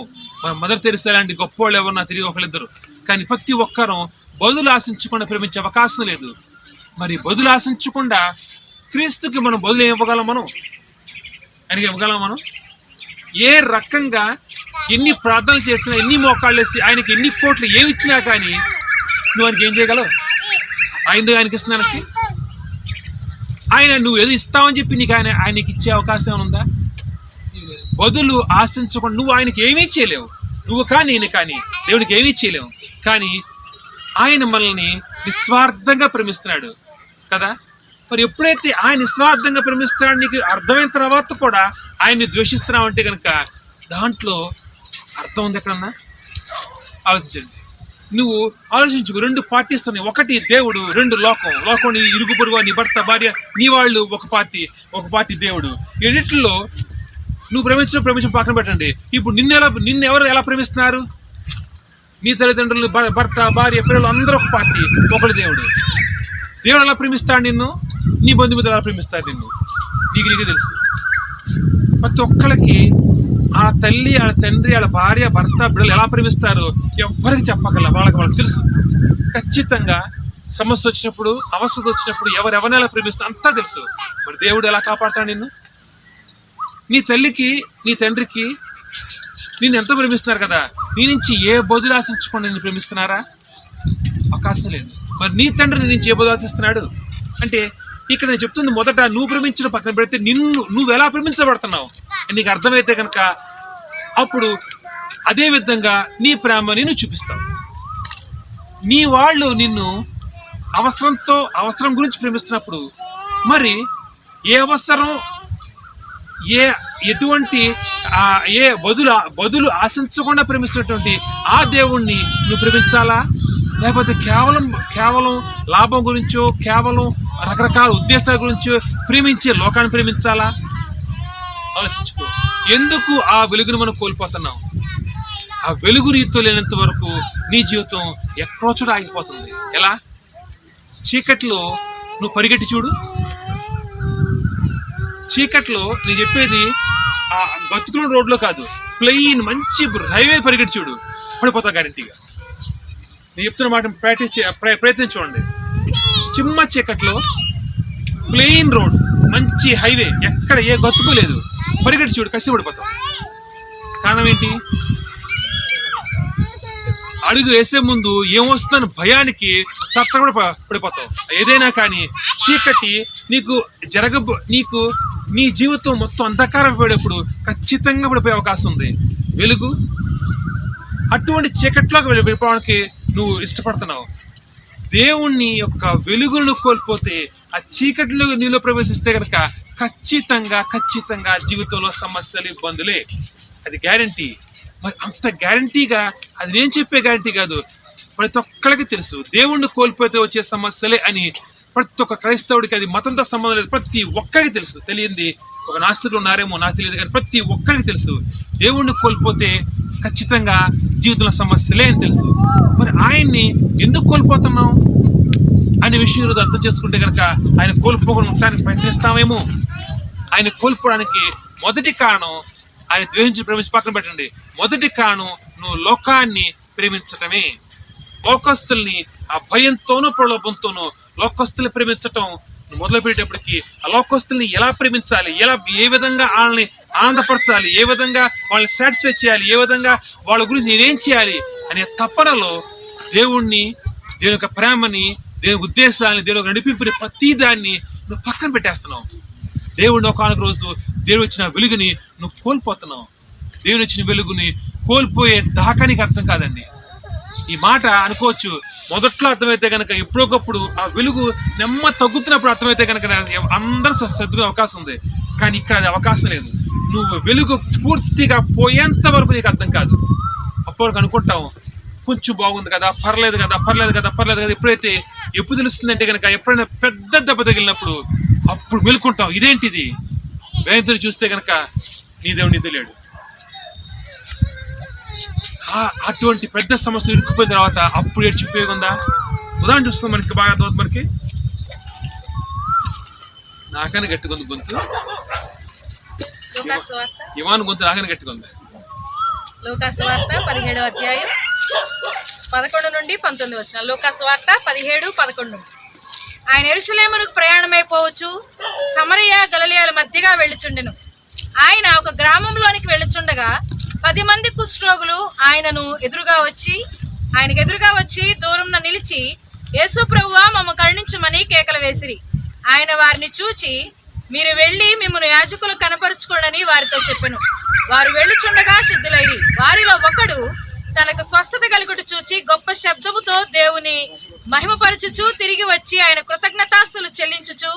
మదర్ తెరిసా లాంటి గొప్ప వాళ్ళు ఎవరన్నా తిరిగి ఒకళ్ళిద్దరు, కానీ ప్రతి ఒక్కరూ బదులు ఆశించకుండా ప్రేమించే అవకాశం లేదు. మరి బదులు ఆశించకుండా క్రీస్తుకి మనం బదులు ఇవ్వగలం? మనం ఆయనకి ఇవ్వగలం? మనం ఏ రకంగా ఎన్ని ప్రార్థనలు చేసినా, ఎన్ని మోకాళ్ళు వేసి ఆయనకి ఎన్ని కోట్లు ఏమి ఇచ్చినా కానీ నువ్వు ఆయనకి ఏం చేయగలవు? ఆయనకి ఇస్తున్నానికి ఆయన నువ్వు ఏదో ఇస్తావని చెప్పి నీకు ఆయనకి ఇచ్చే అవకాశం ఏమైనా ఉందా? బదులు ఆశించకుండా నువ్వు ఆయనకి ఏమీ చేయలేవు. నువ్వు కానీ నేను కానీ దేవునికి ఏమీ చేయలేవు. కానీ ఆయన మనల్ని నిస్వార్థంగా ప్రేమిస్తున్నాడు కదా. మరి ఎప్పుడైతే ఆయన నిస్వార్థంగా ప్రేమిస్తున్నాడు నీకు అర్థమైన తర్వాత కూడా ఆయన్ని ద్వేషిస్తున్నావు అంటే కనుక దాంట్లో అర్థం ఉంది ఎక్కడన్నా? ఆలోచించండి. నువ్వు ఆలోచించుకు, రెండు పార్టీస్ ఉన్నాయి. ఒకటి దేవుడు, రెండు లోకం నీ ఇరుగు పొరుగు, నీ భర్త భార్య, నీ వాళ్ళు ఒక పార్టీ దేవుడు. ఎడిట్లో నువ్వు ప్రేమించడం పక్కన పెట్టండి. ఇప్పుడు నిన్ను ఎవరు ఎలా ప్రేమిస్తున్నారు? నీ తల్లిదండ్రులు, భర్త భార్య పిల్లలు అందరూ ఒక పార్టీ, ఒకటి దేవుడు. దేవుడు ఎలా ప్రేమిస్తాడు నిన్ను? నీ బంధుమిత్రులు ఎలా ప్రేమిస్తాడు నిన్ను? నీకు తెలుసు. ప్రతి ఒక్కరికి ఆ తల్లి, వాళ్ళ తండ్రి, వాళ్ళ భార్య, భర్త, బిడ్డలు ఎలా ప్రేమిస్తారో ఎవరికి చెప్పగల, వాళ్ళకి తెలుసు. ఖచ్చితంగా సమస్య వచ్చినప్పుడు, అవసరం వచ్చినప్పుడు ఎవరెవరిని ఎలా ప్రేమిస్తారో అంతా తెలుసు. మరి దేవుడు ఎలా కాపాడుతాడు నిన్ను? నీ తల్లికి, నీ తండ్రికి నిన్ను ఎంతో ప్రేమిస్తున్నారు కదా, నీ నుంచి ఏ బదులు ఆశించకుండా నిన్ను ప్రేమిస్తున్నారా? అవకాశం లేదు. మరి నీ తండ్రి నీ నుంచి ఏ బదులు ఆశిస్తున్నాడు అంటే ఇక్కడ నేను చెప్తుంది, మొదట నువ్వు ప్రేమించిన పక్కన పెడితే నువ్వు ఎలా ప్రేమించబడుతున్నావు నీకు అర్థమైతే కనుక అప్పుడు అదే విధంగా నీ ప్రేమని నువ్వు చూపిస్తావు. నీ వాళ్ళు నిన్ను అవసరం గురించి ప్రేమిస్తున్నప్పుడు మరి ఏ అవసరం, ఎటువంటి బదులు ఆశించకుండా ప్రేమిస్తున్నటువంటి ఆ దేవుణ్ణి నువ్వు ప్రేమించాలా? లేకపోతే కేవలం లాభం గురించో, కేవలం రకరకాల ఉద్దేశాల గురించో ప్రేమించే లోకాన్ని ప్రేమించాలా? ఆలోచించుకో. ఎందుకు ఆ వెలుగును మనం కోల్పోతున్నాం? ఆ వెలుగు రీతితో లేనంత వరకు నీ జీవితం ఎక్కడో చోట ఆగిపోతుంది. ఎలా? చీకట్లో నువ్వు పరిగెట్టి చూడు, చీకట్లో నేను చెప్పేది ఆ గతుకుల రోడ్లో కాదు, ప్లెయిన్ మంచి హైవే పరిగెట్టి చూడు, పడిపోతావు గ్యారంటీగా. నేను చెప్తున్న మాట ప్రయత్నించండి. చిమ్మ చీకట్లో ప్లెయిన్ రోడ్, మంచి హైవే, ఎక్కడ ఏ గతుకు లేదు, పరిగెట్టి చూడు, కసి పడిపోతావు. కారణం ఏంటి? అడుగు వేసే ముందు ఏమొస్తుందని భయానికి తప్పకుండా పడిపోతావు. ఏదైనా కానీ చీకటి నీకు నీకు నీ జీవితం మొత్తం అంధకారం పడేప్పుడు ఖచ్చితంగా పడిపోయే అవకాశం ఉంది. వెలుగు అటువంటి చీకట్లోకి వెళ్ళిపోవడానికి నువ్వు ఇష్టపడుతున్నావు. దేవుణ్ణి యొక్క వెలుగును కోల్పోతే, ఆ చీకటిలో నీలో ప్రవేశిస్తే కనుక ఖచ్చితంగా జీవితంలో సమస్యలు, ఇబ్బందులే. అది గ్యారంటీ. మరి అంత గ్యారంటీగా, అది నేను చెప్పే గ్యారంటీ కాదు, ప్రతి ఒక్కరికి తెలుసు దేవుణ్ణి కోల్పోతే వచ్చే సమస్యలే అని. ప్రతి ఒక్క క్రైస్తవుడికి, అది మతంతో సంబంధం లేదు, ప్రతి ఒక్కరికి తెలుసు. తెలియంది ఒక నాస్తికులు ఉన్నారేమో నాకు తెలియదు, కానీ ప్రతి ఒక్కరికి తెలుసు దేవుణ్ణి కోల్పోతే ఖచ్చితంగా జీవితంలో సమస్యలే అని తెలుసు. మరి ఆయన్ని ఎందుకు కోల్పోతున్నాం అనే విషయం ఈరోజు అర్థం చేసుకుంటే కనుక ఆయన కోల్పోకుండా ఉండడానికి ప్రయత్నిస్తామేమో. ఆయన కోల్పోవడానికి మొదటి కారణం, ఆయన ప్రేమించి పక్కన పెట్టండి, మొదటి కారణం నువ్వు లోకాన్ని ప్రేమించటమే. లోకస్తుల్ని ఆ భయంతోనూ ప్రలోభంతోనూ లోకస్తుల్ని ప్రేమించటం మొదలుపెట్టేటప్పటికి, ఆ లోకస్తుల్ని ఎలా ప్రేమించాలి, ఏ విధంగా వాళ్ళని ఆనందపరచాలి, ఏ విధంగా వాళ్ళని సాటిస్ఫై చేయాలి, ఏ విధంగా వాళ్ళ గురించి నేనేం చేయాలి అనే తపనలో దేవుణ్ణి, దేవుని యొక్క ప్రేమని, దేవుని ఉద్దేశాలని, దేవుని నడిపింపుని ప్రతిదాన్ని నువ్వు పక్కన పెట్టేస్తున్నావు. దేవుడిని ఒకనొక రోజు దేవుడు ఇచ్చిన వెలుగుని నువ్వు కోల్పోతున్నావు. దేవుని ఇచ్చిన వెలుగుని కోల్పోయే దాకా నీకు అర్థం కాదండి. ఈ మాట అనుకోవచ్చు, మొదట్లో అర్థమైతే కనుక ఎప్పుడొకప్పుడు ఆ వెలుగు తగ్గుతున్నప్పుడు అర్థమైతే కనుక అందరూ సర్దుకునే అవకాశం ఉంది. కానీ ఇక్కడ అది అవకాశం లేదు. నువ్వు వెలుగు పూర్తిగా పోయేంత వరకు నీకు అర్థం కాదు. అప్పటివరకు అనుకుంటావు కొంచెం బాగుంది కదా, పర్లేదు కదా. ఎప్పుడు తెలుస్తుందంటే కనుక ఎప్పుడైనా పెద్ద దెబ్బ తగిలినప్పుడు అప్పుడు మెలుకుంటాం, ఇదేంటిది. వేదన చూస్తే కనుక నీ దేవుడు నీతో లేడు. అటువంటి పెద్ద సమస్యలు ఇరుక్కుపోయిన తర్వాత అప్పుడు ఏడ్చి ఉపయోగం ఉందా? ఉదాహరణ చూసుకో, మనకి బాగా అర్థమవుతుంది. మనకి నాకని గట్టిగా గొంతు, ఇవాన్ గొంతు నాకని గట్టిగా ఉంది. లూకాసు వార్త 17వ అధ్యాయం 11 నుండి 19 వచనాలు. లూకాసు వార్త 17:11. ఆయన యెరూషలేమునకు ప్రయాణమైపోవచ్చు సమరయ గలిలయల మధ్యగా వెళ్ళుచుండెను. ఆయన ఒక గ్రామంలోనికి వెళ్ళుచుండగా 10 మంది కుష్ఠరోగులు ఆయనకు ఎదురుగా వచ్చి దూరంన నిలిచి, యేసు ప్రభువా, మమ్మ కరుణించుమని కేకలు వేసిరి. ఆయన వారిని చూచి, మీరు వెళ్ళి మిమ్మును యాజకులు కనపరుచుకోండని వారితో చెప్పెను. వారు వెళ్ళుచుండగా శుద్ధులైరి. వారిలో ఒకడు తనకు స్వస్థత కలుగుట చూచి గొప్ప శబ్దముతో దేవుని మహిమపరచుచు తిరిగి వచ్చి ఆయన కృతజ్ఞతాస్తులు చెల్లించుచు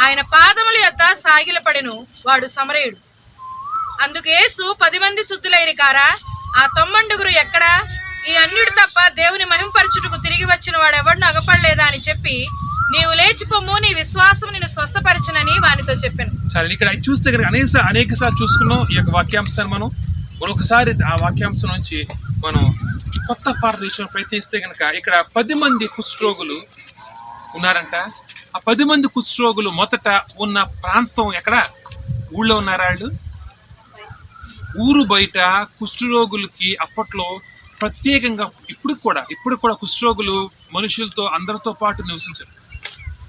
ఆయన పాదముల యొద్ద సాగిలపడెను. వాడు సమరయుడు. అందుకు యేసు, 10 మంది శుద్ధులైరి కారా? ఆ 90 ఎక్కడా? ఈ అన్యుడు తప్ప దేవుని మహిమపరచుటకు తిరిగి వచ్చిన వాడు ఎవడును అగపడలేదా అని చెప్పి, నీవు లేచిపోము, నీ విశ్వాసం నిన్ను స్వస్థపరచనని వానితో చెప్పాను. సరే, ఇక్కడ చూస్తే కనుక అనేక సార్లు చూసుకున్నాం ఈ యొక్క వాక్యాంశాన్ని. మనం మరొకసారి ఆ వాక్యాంశం నుంచి మనం కొత్త పాఠం తీసుకోవడం ప్రయత్నిస్తే కనుక ఇక్కడ 10 మంది కుష్ఠరోగులు ఉన్నారంట. ఆ 10 మంది కుష్ఠరోగులు మొదట ఉన్న ప్రాంతం ఎక్కడ? ఊళ్ళో ఉన్నారా వాళ్ళు? ఊరు బయట కుష్ఠరోగులకి అప్పట్లో ప్రత్యేకంగా, ఇప్పుడు కూడా కుష్ఠరోగులు మనుషులతో అందరితో పాటు నివసించరు.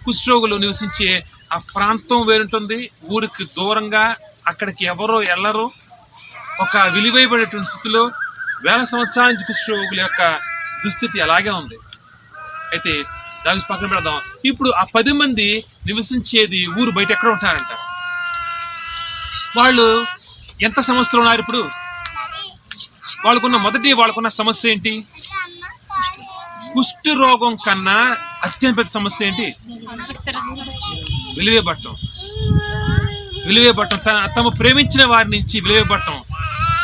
కుష్ఠరోగులు నివసించే ఆ ప్రాంతం వేరుంటుంది. ఊరికి దూరంగా, అక్కడికి ఎవరో వెళ్ళరు. ఒక విలువైబడేటువంటి స్థితిలో వేల సంవత్సరాల నుంచి కుష్ఠరోగుల యొక్క దుస్థితి అలాగే ఉంది. అయితే దాని పక్కన పెడదాం. ఇప్పుడు ఆ 10 మంది నివసించేది ఊరు బయట ఎక్కడ ఉంటారంట. వాళ్ళు ఎంత సమస్యలు ఉన్నారు? ఇప్పుడు వాళ్ళకున్న సమస్య ఏంటి? కుష్ఠ రోగం కన్నా అత్యంత పెద్ద సమస్య ఏంటి? విలువేయబడటం. తమ ప్రేమించిన వారి నుంచి విలువేయబడటం.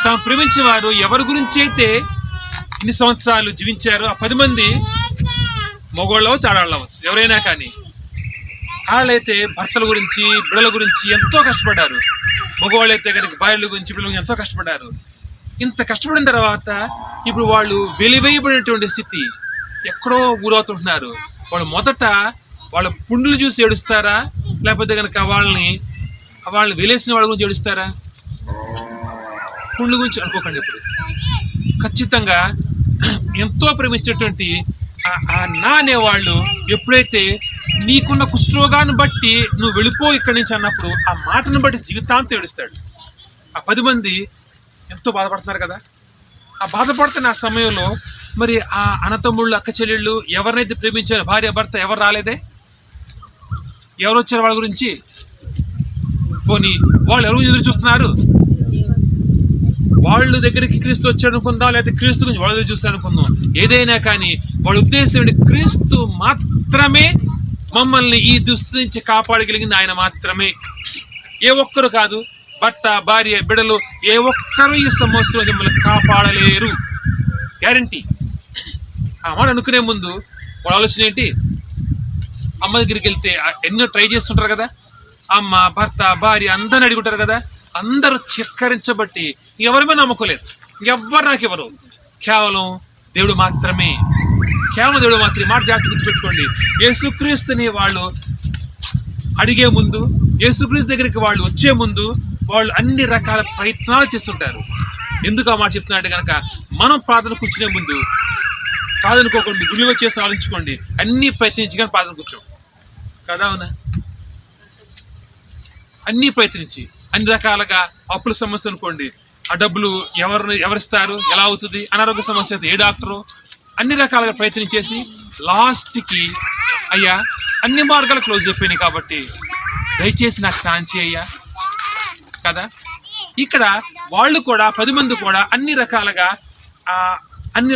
తాము ప్రేమించిన వారు ఎవరి గురించి అయితే ఇన్ని సంవత్సరాలు జీవించారో ఆ 10 మంది మగవాళ్ళవచ్చు, ఆడవాళ్ళవచ్చు, ఎవరైనా కానీ, వాళ్ళైతే భర్తల గురించి, బిడ్డల గురించి ఎంతో కష్టపడ్డారు. మగవాళ్ళు అయితే కనుక భార్యల గురించి, బిడ్డల గురించి ఎంతో కష్టపడ్డారు. ఇంత కష్టపడిన తర్వాత ఇప్పుడు వాళ్ళు వెలివేయబడినటువంటి స్థితి, ఎక్కడో ఊరవుతుంటున్నారు. వాళ్ళు మొదట వాళ్ళ పుండులు చూసి ఏడుస్తారా, లేకపోతే కనుక వాళ్ళని వాళ్ళు వెలేసిన వాళ్ళ గురించి ఏడుస్తారా? పుండ్ల గురించి అనుకోకండి. ఇప్పుడు ఖచ్చితంగా ఎంతో ప్రేమించేటువంటి ఆ నా అనేవాళ్ళు ఎప్పుడైతే నీకున్న కుష్ఠరోగాన్ని బట్టి నువ్వు వెళ్ళిపో ఇక్కడి నుంచి అన్నప్పుడు ఆ మాటను బట్టి జీవితాంతం ఏడుస్తాడు. ఆ 10 మంది ఎంతో బాధపడుతున్నారు కదా. ఆ బాధపడుతున్న ఆ సమయంలో మరి ఆ అన్నతమ్ముళ్ళు, అక్క చెల్లెళ్ళు ఎవరినైతే ప్రేమించారో భార్య భర్త ఎవరు రాలేదే? ఎవరు వచ్చారు వాళ్ళ గురించి? పోనీ వాళ్ళు ఎవరు ఎదురు చూస్తున్నారు? వాళ్ళ దగ్గరికి క్రీస్తు వచ్చాడు అనుకుందాం, లేకపోతే క్రీస్తు గురించి వాళ్ళ దగ్గర చూస్తాడు అనుకుందాం. ఏదైనా కానీ వాళ్ళ ఉద్దేశం క్రీస్తు మాత్రమే మమ్మల్ని ఈ దుస్థితి నుంచి కాపాడగలిగింది ఆయన మాత్రమే. ఏ ఒక్కరు కాదు, భర్త, భార్య, బిడ్డలు ఏ ఒక్కరు ఈ సంవత్సరం మిమ్మల్ని కాపాడలేరు, గ్యారంటీ. ఆ మాట అనుకునే ముందు వాళ్ళ ఆలోచన ఏంటి? అమ్మ దగ్గరికి వెళ్తే ఎన్నో ట్రై చేస్తుంటారు కదా, అమ్మ, భర్త, భార్య అందరిని అడుగుంటారు కదా. అందరూ చిక్కరించబట్టి ఎవరిమే నమ్మకోలేదు, ఎవరు నాకు ఎవరు, కేవలం దేవుడు మాత్రమే, కేవలం దేవుడు మాత్రమే. మాట జాగ్రత్త గుర్తుపెట్టుకోండి. యేసుక్రీస్తుని వాళ్ళు అడిగే ముందు, యేసుక్రీస్తు దగ్గరికి వాళ్ళు వచ్చే ముందు వాళ్ళు అన్ని రకాల ప్రయత్నాలు చేస్తుంటారు. ఎందుకు ఆ మాట చెప్తున్నా అంటే కనుక మనం ప్రార్థన కూర్చునే ముందు ప్రార్థనకోకండి, గుడిలో చేసి ఆలోచించుకోండి, అన్ని ప్రయత్నించి కానీ ప్రార్థన కూర్చోం కదా. అవునా? అన్ని ప్రయత్నించి అన్ని రకాలుగా అప్పుల సమస్య అనుకోండి, ఆ డబ్బులు ఎవరిస్తారు, ఎలా అవుతుంది, అనారోగ్య సమస్య అయితే ఏ డాక్టరు, అన్ని రకాలుగా ప్రయత్నించేసి లాస్ట్కి అయ్యా అన్ని మార్గాలు క్లోజ్ అయిపోయినాయి కాబట్టి దయచేసి నాకు సాయం చేయ్యా కదా. ఇక్కడ వాళ్ళు కూడా 10 మంది కూడా అన్ని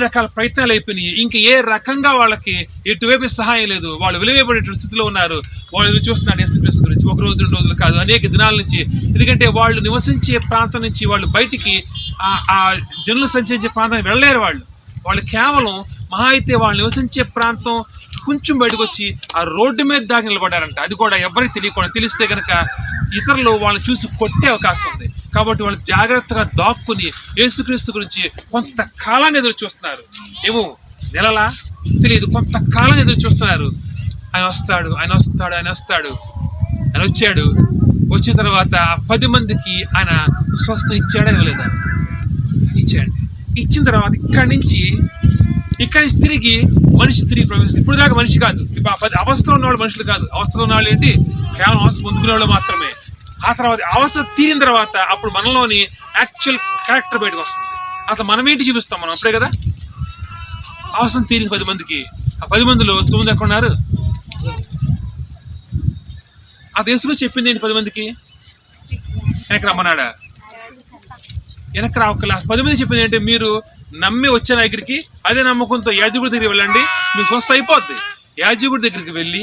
రకాల ప్రయత్నాలు అయిపోయినాయి. ఇంకా ఏ రకంగా వాళ్ళకి ఎటువైపు సహాయం లేదు. వాళ్ళు వెలువైపడేటువంటి స్థితిలో ఉన్నారు. వాళ్ళు ఎదురు చూస్తున్నారు యేసుక్రీస్తు గురించి. 1 రోజు 2 రోజులు కాదు, అనేక దినాల నుంచి. ఎందుకంటే వాళ్ళు నివసించే ప్రాంతం నుంచి వాళ్ళు బయటికి ఆ జనులు సంచరించే ప్రాంతానికి వెళ్ళలేరు. వాళ్ళు కేవలం మహా అయితే వాళ్ళు నివసించే ప్రాంతం కొంచెం బయటకు వచ్చి ఆ రోడ్డు మీద దాకా నిలబడ్డారంట. అది కూడా ఎవరికి తెలియకుండా, తెలిస్తే కనుక ఇతరులు వాళ్ళని చూసి కొట్టే అవకాశం ఉంది. కాబట్టి వాళ్ళు జాగ్రత్తగా దాక్కుని యేసుక్రీస్తు గురించి కొంతకాలాన్ని ఎదురు చూస్తున్నారు. ఏమో నెలలా తెలియదు, కొంతకాలం ఎదురు చూస్తున్నారు. ఆయన వస్తాడు, ఆయన వస్తాడు, ఆయన వస్తాడు. ఆయన వచ్చాడు. వచ్చిన తర్వాత 10 మందికి ఆయన స్వస్థ ఇచ్చాడా ఇవ్వలేదా? ఇచ్చాడు. ఇచ్చిన తర్వాత ఇక్కడి నుంచి తిరిగి మనిషి తిరిగి ప్రవేశిస్తుంది. ఇప్పుడు దాకా మనిషి కాదు, ఇప్పుడు అవస్థలో ఉన్నవాళ్ళు మనుషులు కాదు. అవస్థలో ఉన్నవాళ్ళు ఏంటి? కేవలం అవస్థ పొందుకునే వాళ్ళు మాత్రమే. ఆ తర్వాత అవస్థ తీరిన తర్వాత అప్పుడు మనలోని యాక్చువల్ క్యారెక్టర్ బయటకు వస్తుంది. అసలు మనం ఏంటి చూపిస్తాం మనం అప్పుడే కదా. అవసరం తీరింది 10 మందికి. ఆ 10 మందిలో 9 ఎక్కడ ఉన్నారు? ఆ దేశంలో చెప్పింది ఏంటి? 10 మందికి వెనక్కి రమ్మన్నాడా? వెనక్కి రావక్కల. 10 మంది చెప్పింది ఏంటి? మీరు నమ్మి వచ్చిన దగ్గరికి అదే నమ్మకంతో యాజకుడి దగ్గరికి వెళ్ళండి, మీకు స్వస్థ అయిపోద్ది. యాజకుడి దగ్గరికి వెళ్ళి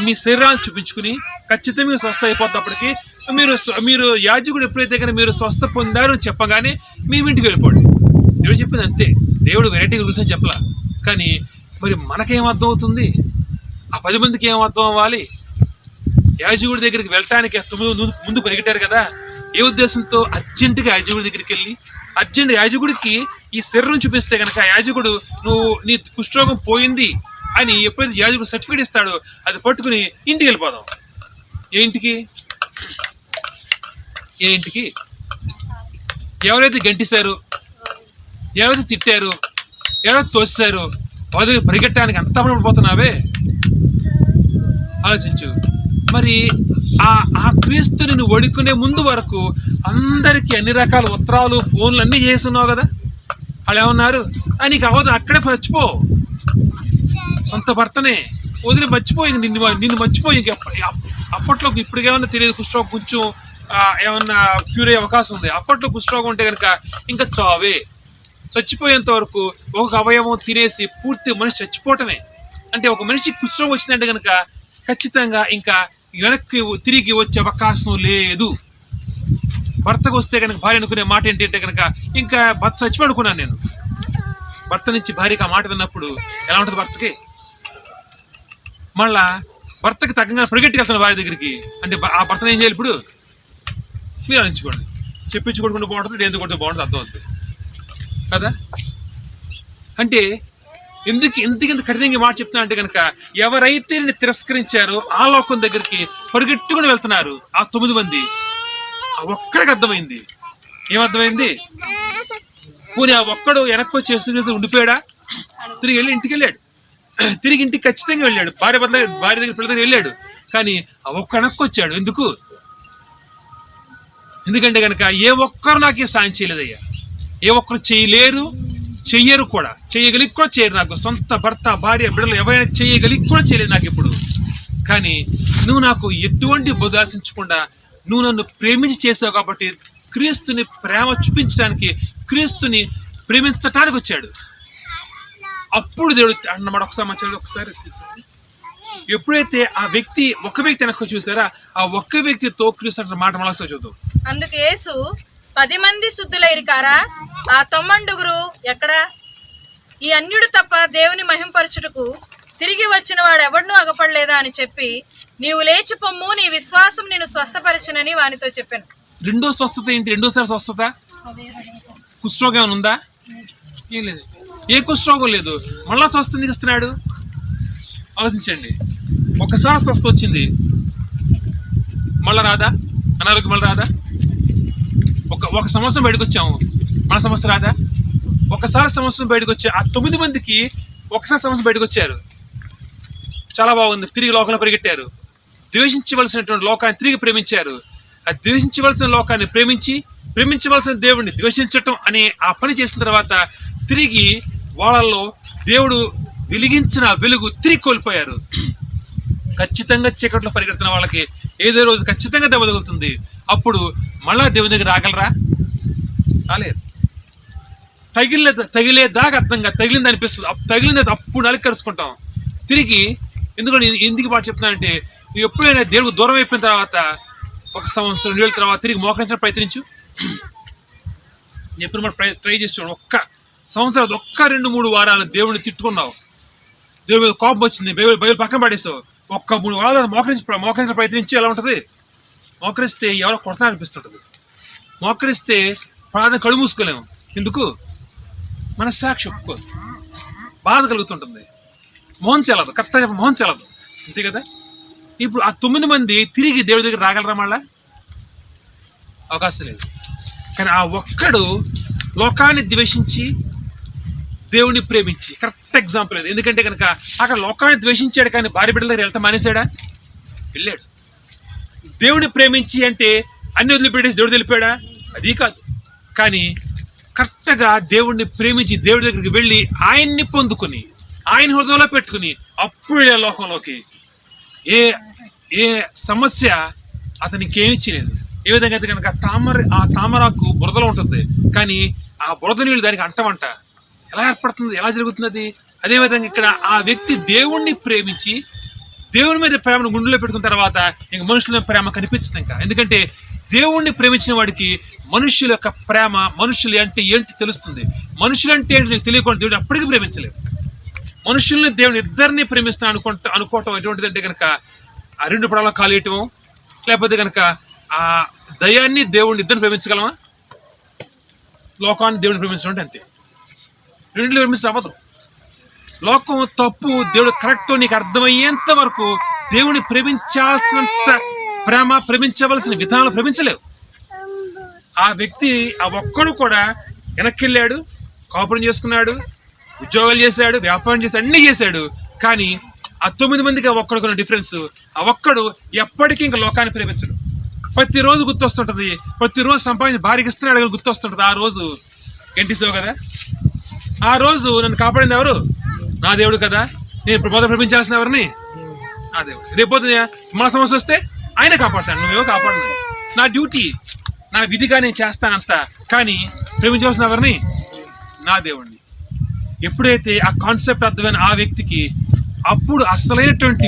మీ శరీరాన్ని చూపించుకుని ఖచ్చితంగా మీరు స్వస్థ అయిపోతున్నప్పటికీ మీరు యాజకుడు ఎప్పుడైతే కానీ మీరు స్వస్థ పొందారు అని చెప్పగానే మీ ఇంటికి వెళ్ళిపోండి. దేవుడు చెప్పింది అంతే. దేవుడు వెరైటీ రూల్స్ అని చెప్పలా. కానీ మరి మనకేం అర్థం అవుతుంది? ఆ 10 మందికి ఏం అర్థం అవ్వాలి? యాజకుడి దగ్గరికి వెళ్ళటానికి ముందు పరిగెట్టారు కదా. ఏ ఉద్దేశంతో? అర్జెంటుగా యాజకుడి దగ్గరికి వెళ్ళి యాజకుడికి ఈ శరీరం చూపిస్తే కనుక యాజకుడు నీ కుష్ఠరోగం పోయింది అని ఎప్పుడైతే యాజకుడు సర్టిఫికేట్ ఇస్తాడో అది పట్టుకుని ఇంటికి వెళ్ళిపోదాం. ఏ ఇంటికి? ఎవరైతే గంటిస్తారు, ఎవరైతే తిట్టారు, ఎవరైతే తోస్తారు వాళ్ళ దగ్గర పరిగెట్టడానికి అంత పడిపోతున్నావే ఆలోచించు. మరి ఆ క్రీస్తుని నువ్వు వడుకునే ముందు వరకు అందరికీ అన్ని రకాల ఉత్తరాలు, ఫోన్లు అన్నీ చేస్తున్నావు కదా. వాళ్ళు ఏమన్నారు? నీకు అవ్వదు, అక్కడే మర్చిపో, సొంత భర్తనే వదిలి మర్చిపోయి నిన్ను మర్చిపోయి. అప్పట్లో ఇప్పటికేమన్నా తెలియదు, కుష్ఠరోగం కొంచెం ఏమన్నా క్యూర్ అయ్యే అవకాశం ఉంది. అప్పట్లో కుష్ఠరోగం ఉంటే కనుక ఇంకా చావే. చచ్చిపోయేంత వరకు ఒక అవయవం తినేసి పూర్తి మనిషి చచ్చిపోవటమే. అంటే ఒక మనిషి కుష్ఠరోగం వచ్చిందంటే కనుక ఖచ్చితంగా ఇంకా వెనక్కి తిరిగి వచ్చే అవకాశం లేదు. భర్తకు వస్తే కనుక భార్య అనుకునే మాట ఏంటంటే కనుక ఇంకా భర్త చచ్చిపోయి అనుకున్నాను నేను. భర్త నుంచి భార్యకి ఆ మాట విన్నప్పుడు ఎలా ఉంటుంది భర్తకి? మళ్ళా భర్తకి తగ్గగా పరిగెట్టుకు వెళ్తాను భార్య దగ్గరికి. అంటే ఆ భర్తను ఏం చేయాలి ఇప్పుడు? మీరు ఆలోచించుకోండి. చెప్పించుకోకుండా బాగుంటుంది, దేంతో కొడితే బాగుంటుంది, అర్థం అవుతుంది కదా. అంటే ఎందుకు కఠినంగా మాట చెప్తున్నా అంటే కనుక ఎవరైతే నేను తిరస్కరించారో ఆ లోకం దగ్గరికి పరిగెట్టుకుని వెళ్తున్నారు ఆ 9 మంది. ఆ ఒక్కడికి అర్థమైంది. ఏమర్థమైంది? పోనీ ఆ ఒక్కడు వెనక్కి వచ్చి యేసుక్రీస్తు ఉండిపోయాడా? తిరిగి వెళ్ళి ఇంటికి వెళ్ళాడు. తిరిగి ఇంటికి ఖచ్చితంగా వెళ్ళాడు. భార్య దగ్గర పిల్లల దగ్గర వెళ్ళాడు. కానీ ఆ ఒక్క వెనక్కి వచ్చాడు. ఎందుకంటే కనుక ఏ ఒక్కరు నాకు ఈ సాయం చేయలేదయ్యా. ఏ ఒక్కరు చేయలేరు, చెయ్యరు కూడా. చేయగలిగి కూడా చేయరు. నాకు సొంత భర్త, భార్య, బిడ్డలు ఎవరైనా చేయగలిగి కూడా చేయలేదు నాకు ఇప్పుడు. కానీ నువ్వు నాకు ఎటువంటి బుధాసించకుండా నువ్వు నన్ను ప్రేమించి చేసావు కాబట్టి క్రీస్తుని ప్రేమ చూపించడానికి, క్రీస్తుని ప్రేమించటానికి వచ్చాడు. అప్పుడు దేవుడు అన్నమాట. ఒకసారి ఎప్పుడైతే ఆ వ్యక్తి ఒక వ్యక్తి వెనక్కి చూసారా, ఆ ఒక్క వ్యక్తితో క్రీస్తు అంటున్న మాట మళ్ళీ చూద్దాం. అందుకు యేసు 10 మంది శుద్ధులైరి కారా, ఆ 9 ఎక్కడా? ఈ అన్యుడు తప్ప దేవుని మహింపరచుటకు తిరిగి వచ్చిన వాడు ఎవడనూ అగపడలేదా అని చెప్పి, నీవు లేచి పొమ్ము, నీ విశ్వాసం నేను స్వస్థపరచునని వానితో చెప్పాను. రెండో స్వస్థత ఏంటి? రెండోసారి స్వస్థత కుష్ఠరోగం ఏమైనా ఉందా? ఏం లేదు. ఏ కుష్ఠరోగం లేదు. మళ్ళా స్వస్థ ఎందుకు ఇస్తున్నాడు? ఆలోచించండి. ఒకసారి స్వస్థ వచ్చింది, మళ్ళా రాదా? అనారోగ్యం మళ్ళీ రాదా? ఒక సంవత్సరం బయటకు వచ్చాము, మన సమస్య రాదా? ఒకసారి సంవత్సరం బయటకు వచ్చి ఆ 9 మందికి ఒకసారి సంవత్సరం బయటకు వచ్చారు. చాలా బాగుంది. తిరిగి లోకంలో పరిగెట్టారు. ద్వేషించవలసినటువంటి లోకాన్ని తిరిగి ప్రేమించారు. ఆ ద్వేషించవలసిన లోకాన్ని ప్రేమించవలసిన దేవుడిని ద్వేషించటం అనే ఆ పని చేసిన తర్వాత తిరిగి వాళ్ళల్లో దేవుడు వెలిగించిన వెలుగు తిరిగి కోల్పోయారు. ఖచ్చితంగా చీకట్లో పరిగెడుతున్న వాళ్ళకి ఏదో రోజు ఖచ్చితంగా దెబ్బ తగులుతుంది. అప్పుడు మళ్ళా దేవుని దగ్గర రాగలరా? రాలేరు. తగిలేదాకా అర్థంగా తగిలింది అనిపిస్తుంది. తగిలింది అప్పుడు నలికి కరుచుకుంటాం తిరిగి. ఎందుకు మాట చెప్తున్నానంటే, నువ్వు ఎప్పుడైనా దేవుడు దూరం అయిపోయిన తర్వాత 1 సంవత్సరం 2 ఏళ్ళ తర్వాత తిరిగి మోకరించడం ప్రయత్నించు. ఎప్పుడు మనం ట్రై చేసి చూడు. 1 సంవత్సరం 2-3 వారాలు దేవుడిని తిట్టుకున్నావు, దేవుడి మీద కోపం వచ్చింది, బైబిల్ పక్కన పడేసావు. 1-3 వారాలు మోకరించడం ప్రయత్నించి ఎలా ఉంటుంది? మోకరిస్తే ఎవరో కొడతా అనిపిస్తుంటుంది. మోకరిస్తే ప్రార్థన కళ్ళు మూసుకోలేము. ఎందుకు? మనస్సాక్షి ఒప్పుకోదు, బాధ కలుగుతుంటుంది, మొహం చెల్లదు. కరెక్ట్గా మొహం చెల్లదు. అంతే కదా? ఇప్పుడు ఆ 9 మంది తిరిగి దేవుడి దగ్గర రాగలరా? మళ్ళా అవకాశం లేదు. కానీ ఆ ఒక్కడు లోకాన్ని ద్వేషించి దేవుడిని ప్రేమించి, కరెక్ట్ ఎగ్జాంపుల్ అది. ఎందుకంటే కనుక అక్కడ లోకాన్ని ద్వేషించాడు కానీ భార్య బిడ్డల దగ్గర వెళ్తా మానేశాడా? వెళ్ళాడు. దేవుడిని ప్రేమించి అంటే అన్ని వదిలిపెట్టేసి దేవుడు వెళ్ళిపోయాడా? అది కాదు. కానీ కరెక్ట్గా దేవుడిని ప్రేమించి దేవుడి దగ్గరికి వెళ్ళి ఆయన్ని పొందుకుని ఆయన హృదయంలో పెట్టుకుని అప్పుడు లోకంలోకి ఏ సమస్య అతనికి ఏమి చేయలేదు. ఏ విధంగా అయితే కనుక ఆ తామరాకు బురదలో ఉంటుంది, కానీ ఆ బురద నీళ్ళు దానికి అంటమంట. ఎలా ఏర్పడుతుంది? ఎలా జరుగుతుంది అది? అదేవిధంగా ఇక్కడ ఆ వ్యక్తి దేవుణ్ణి ప్రేమించి దేవుని మీద ప్రేమను గుండెలో పెట్టుకున్న తర్వాత ఇంక మనుషుల మీద ప్రేమ కనిపిస్తుంది. ఇంకా ఎందుకంటే దేవుణ్ణి ప్రేమించిన వాడికి మనుషుల యొక్క ప్రేమ, మనుషులు అంటే ఏంటి తెలుస్తుంది. మనుషులు అంటే ఏంటి నీకు తెలియకుండా దేవుడు అప్పటికీ ప్రేమించలేదు. మనుషుల్ని దేవుని ఇద్దరిని ప్రేమిస్తాను అనుకోవటం ఎటువంటిదంటే కనుక ఆ 2 పడవలో కాలేయటం, లేకపోతే కనుక ఆ దయాన్ని దేవుడిని ఇద్దరిని ప్రేమించగలమా? లోకాన్ని దేవుడిని ప్రేమించడం అంతే. 2 ప్రేమించడం అవ్వదు. లోకం తప్పు, దేవుడు కరెక్ట్ నీకు అర్థమయ్యేంత వరకు దేవుడిని ప్రేమించాల్సినంత ప్రేమించవలసిన విధానాలు ప్రేమించలేవు. ఆ వ్యక్తి ఆ ఒక్కడు కూడా వెనక్కి వెళ్ళాడు, కాపురం చేసుకున్నాడు, ఉద్యోగాలు చేశాడు, వ్యాపారం చేశాడు, అన్నీ చేశాడు. కానీ ఆ 9 మందికి ఆ ఒక్కడికి ఉన్న డిఫరెన్స్, ఆ ఒక్కడు ఎప్పటికీ ఇంకా లోకాన్ని ప్రేమించడు. ప్రతిరోజు గుర్తొస్తుంటుంది, ప్రతిరోజు సంపాదించి భార్యకి ఇస్తున్నాడు కానీ గుర్తొస్తుంటుంది. ఆ రోజు గంటిసావు కదా, ఆ రోజు నన్ను కాపాడింది ఎవరు? నా దేవుడు కదా. నేను మొదట ప్రేమించాల్సిన ఎవరిని? నా దేవుడు. రేపోతే మా సమస్య వస్తే ఆయనే కాపాడుతాను, నువ్వేవో కాపాడు. నా డ్యూటీ, నా విధిగా నేను చేస్తానంత. కానీ ప్రేమించాల్సిన ఎవరిని? నా దేవుడిని. ఎప్పుడైతే ఆ కాన్సెప్ట్ అర్థమైన ఆ వ్యక్తికి అప్పుడు అసలైనటువంటి